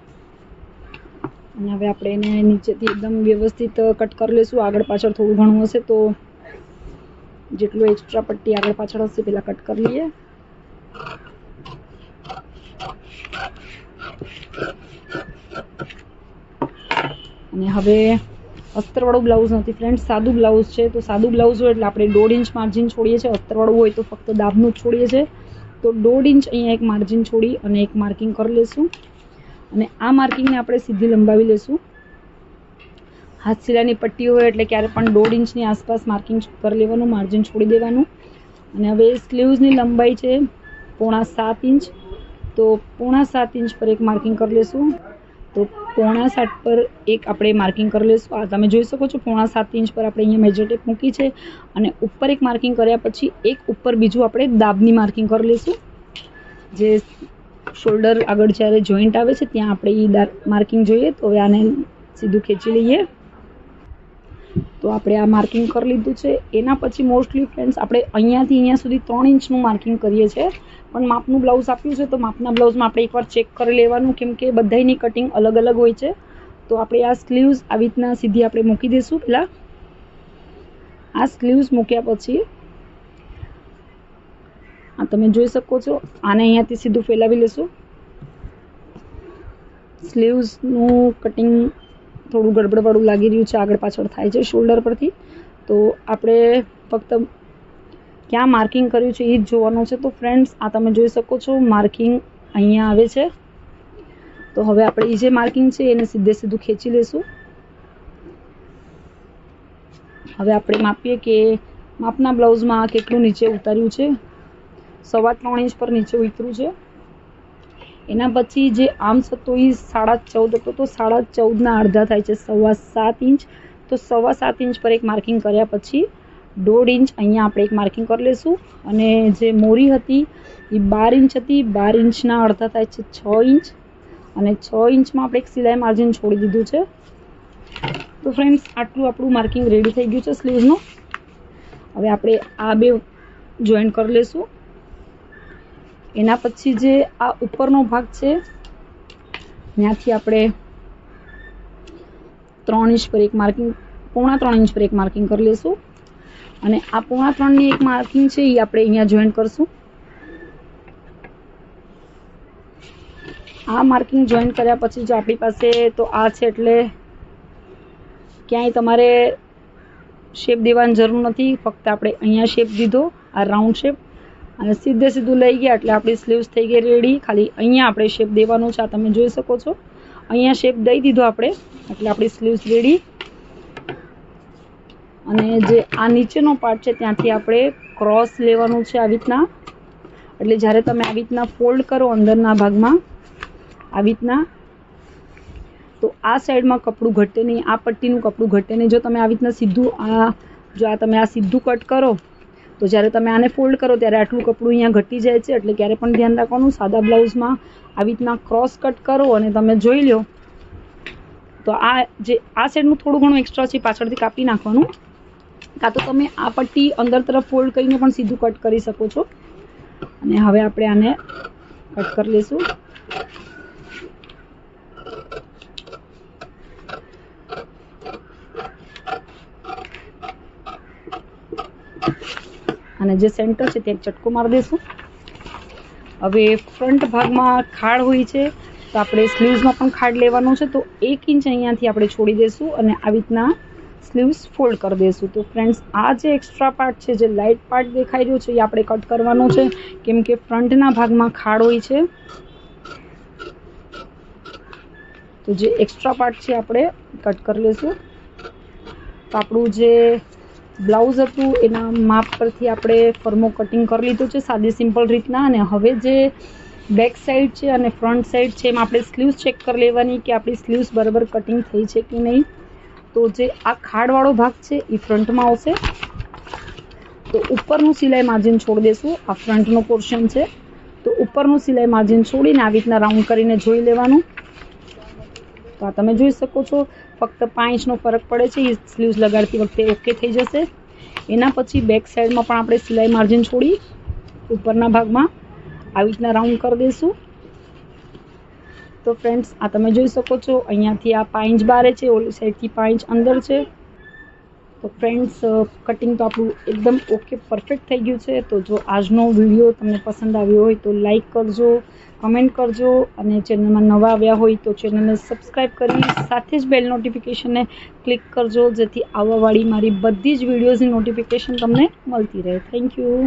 અને હવે આપણે એને નીચેથી એકદમ વ્યવસ્થિત કટ કરી લઈશું. આગળ પાછળ થોડું ઘણું હશે તો જેટલું એક્સ્ટ્રા પટ્ટી આગળ પાછળ હશે પહેલાં કટ કરી લઈએ. અને હવે અસ્તરવાળું બ્લાઉઝ નથી ફ્રેન્ડ, સાદું બ્લાઉઝ છે. તો સાદું બ્લાઉઝ હોય એટલે આપણે 1.5 ઇંચ માર્જિન છોડીએ છીએ. અસ્તરવાળું હોય તો ફક્ત દાબનું જ છોડીએ છીએ. તો 1.5 ઇંચ અહીંયા એક માર્જિન છોડી અને એક માર્કિંગ કરી લઈશું. અને આ માર્કિંગને આપણે સીધી લંબાવી લઈશું. હાથ સિલાઈની પટ્ટી હોય એટલે ક્યારે પણ 1.5 ઇંચની આસપાસ માર્કિંગ કરી લેવાનું, માર્જિન છોડી દેવાનું. અને હવે સ્લીવ્સની લંબાઈ છે 6.25 ઇંચ. તો 6.25 ઇંચ પર એક માર્કિંગ કરી લઈશું. તો 6.25 પર એક આપણે માર્કિંગ કરી લઈશું. આ તમે જોઈ શકો છો 6.25 ઇંચ પર આપણે અહીંયા મેજર ટેપ મૂકી છે અને ઉપર એક માર્કિંગ કર્યા પછી એક ઉપર બીજું આપણે દાબની માર્કિંગ કરી લઈશું. જે શોલ્ડર આગળ જ્યારે જોઈન્ટ આવે છે ત્યાં આપણે એ માર્કિંગ જોઈએ. તો હવે આને સીધું ખેંચી લઈએ. તો આપણે આ માર્કિંગ કરી લીધું છે. એના પછી મોસ્ટલી ફ્રેન્ડ્સ આપણે અહીંયાથી અહીંયા સુધી 3 ઇંચનું માર્કિંગ કરીએ છીએ. પણ માપનું બ્લાઉઝ આપ્યું છે તો માપના બ્લાઉઝમાં આપણે એકવાર ચેક કરી લેવાનું, કેમ કે બધાની કટિંગ અલગ અલગ હોય છે. તો આપણે આ સ્લીવ્સ આવી રીતના સીધી આપણે મૂકી દઈશું. પહેલાં આ સ્લીવ્સ મૂક્યા પછી આ તમે જોઈ શકો છો, આને અહીંયાથી સીધું ફેલાવી લેશું. સ્લીવ્સનું કટિંગ થોડું ગડબડવાળું લાગી રહ્યું છે, આગળ પાછળ થાય છે શોલ્ડર પરથી. તો આપણે ફક્ત ક્યાં માર્કિંગ કર્યું છે એ જ જોવાનું છે. તો ફ્રેન્ડ્સ, આ તમે જોઈ શકો છો માર્કિંગ અહીંયા આવે છે. તો હવે આપણે એ જે માર્કિંગ છે એને સીધું ખેંચી લેશું. હવે આપણે માપીએ કે માપના બ્લાઉઝમાં કેટલું નીચે ઉતાર્યું છે. 3.25 ઇંચ પર નીચે ઉતર્યું છે. એના પછી જે આર્મ્સ હતો એ 14.5 હતો, તો 14.5 અડધા થાય છે 7.25 ઇંચ. તો 7.25 ઇંચ પર એક માર્કિંગ કર્યા પછી 1.5 ઇંચ અહીંયા આપણે એક માર્કિંગ કરી લઈશું. અને જે મોરી હતી એ 12 ઇંચ હતી, 12 ઇંચના અડધા થાય છે 6 ઇંચ. અને 6 ઇંચમાં આપણે એક સિલાઈ માર્જિન છોડી દીધું છે. તો ફ્રેન્ડ્સ, આટલું આપણું માર્કિંગ રેડી થઈ ગયું છે સ્લીવ્સનું. હવે આપણે આ બે જોઈન્ટ કરી લઈશું. એના પછી જે આ ઉપરનો ભાગ છે ત્યાંથી આપણે 3 ઇંચ પર એક માર્કિંગ, 3.25 ઇંચ પર એક માર્કિંગ કરી લઈશું. અને આ 3.25 ની એક માર્કિંગ છે એ આપણે અહીંયા જોઈન્ટ કરશું. આ માર્કિંગ જોઈન્ટ કર્યા પછી જો આપણી પાસે તો આ છે, એટલે ક્યાંય તમારે શેપ દેવાની જરૂર નથી. ફક્ત આપણે અહીંયા શેપ દીધો, આ રાઉન્ડ શેપ, અને સીધું લઈ ગયા એટલે આપણી સ્લીવ્સ થઈ ગઈ રેડી. ખાલી અહીંયા આપણે શેપ દેવાનો છે. આ તમે જોઈ શકો છો, અહીંયા શેપ દઈ દીધો આપણે, એટલે આપણી સ્લીવ્સ રેડી. અને જે આ નીચેનો પાર્ટ છે ત્યાંથી આપણે ક્રોસ લેવાનું છે આવી રીતના. એટલે જ્યારે તમે આવી રીતના ફોલ્ડ કરો અંદરના ભાગમાં આવી રીતના, તો આ સાઈડમાં કપડું ઘટે નહીં, આ પટ્ટીનું કપડું ઘટે નહીં. જો તમે આવી રીતના સીધું તમે આ સીધું કટ કરો તો જ્યારે તમે આને ફોલ્ડ કરો ત્યારે આટલું કપડું અહીંયા ઘટી જાય છે. એટલે ક્યારે પણ ધ્યાન રાખવાનું, સાદા બ્લાઉઝમાં આવી રીતના ક્રોસ કટ કરો અને તમે જોઈ લો તો આ સાઈડનું થોડું ઘણું એક્સ્ટ્રા છે પાછળથી કાપી નાખવાનું. કાં તો તમે આ પટ્ટી અંદર તરફ ફોલ્ડ કરીને પણ સીધું કટ કરી શકો છો. અને હવે આપણે આને કટ કરી લઈશું. અને જે સેન્ટર છે તે એક ચટકો મારી દઈશું. હવે ફ્રન્ટ ભાગમાં ખાડ હોય છે તો આપણે સ્લીવ્સમાં પણ ખાડ લેવાનું છે. તો 1 ઇંચ અહીંયાથી આપણે છોડી દઈશું અને આવી રીતના સ્લીવ્સ ફોલ્ડ કરી દઈશું. તો ફ્રેન્ડ્સ, આ જે એક્સ્ટ્રા પાર્ટ છે, જે લાઇટ પાર્ટ દેખાઈ રહ્યો છે, એ આપણે કટ કરવાનો છે, કેમ કે ફ્રન્ટના ભાગમાં ખાડ હોય છે. તો જે એક્સ્ટ્રા પાર્ટ છે આપણે કટ કરી લઈશું. તો આપણું જે બ્લાઉઝ હતું એના માપ પરથી આપણે ફર્મો કટિંગ કરી લીધું છે સાદી સિમ્પલ રીતના. અને હવે જે બેક સાઈડ છે અને ફ્રન્ટ સાઈડ છે એમાં આપણે સ્લીવ્સ ચેક કરી લેવાની કે આપણી સ્લીવ્સ બરાબર કટિંગ થઈ છે કે નહીં. તો જે આ ખાડવાળો ભાગ છે એ ફ્રન્ટમાં આવશે. તો ઉપરનું સિલાઈ માર્જિન છોડી દઈશું. આ ફ્રન્ટનો પોર્શન છે તો ઉપરનું સિલાઈ માર્જિન છોડીને આવી રીતના રાઉન્ડ કરીને જોઈ લેવાનું. તો આ તમે જોઈ શકો છો, ફક્ત 5 ઇંચનો ફરક પડે છે. એ સ્લીવ્સ લગાડતી વખતે ઓકે થઈ જશે. એના પછી બેક સાઈડમાં પણ આપણે સિલાઈ માર્જિન છોડી ઉપરના ભાગમાં આવી રીતના રાઉન્ડ કરી દઈશું. તો ફ્રેન્ડ્સ, આ તમે જોઈ શકો છો, અહીંયાથી આ 5 ઇંચ બહાર છે, ઓલી સાઈડથી 5 ઇંચ અંદર છે. તો ફ્રેન્ડ્સ, કટિંગ તો આપણું એકદમ ઓકે પરફેક્ટ થઈ ગયું છે. તો જો આજનો વિડીયો તમને પસંદ આવ્યો હોય તો લાઈક કરજો, કમેન્ટ કરજો, અને ચેનલમાં નવા આવ્યા હોય તો ચેનલને સબસ્ક્રાઈબ કરી સાથે જ બેલ નોટિફિકેશનને ક્લિક કરજો, જેથી આવવાવાળી મારી બધી જ વિડીયોઝની નોટિફિકેશન તમને મળતી રહે. Thank you.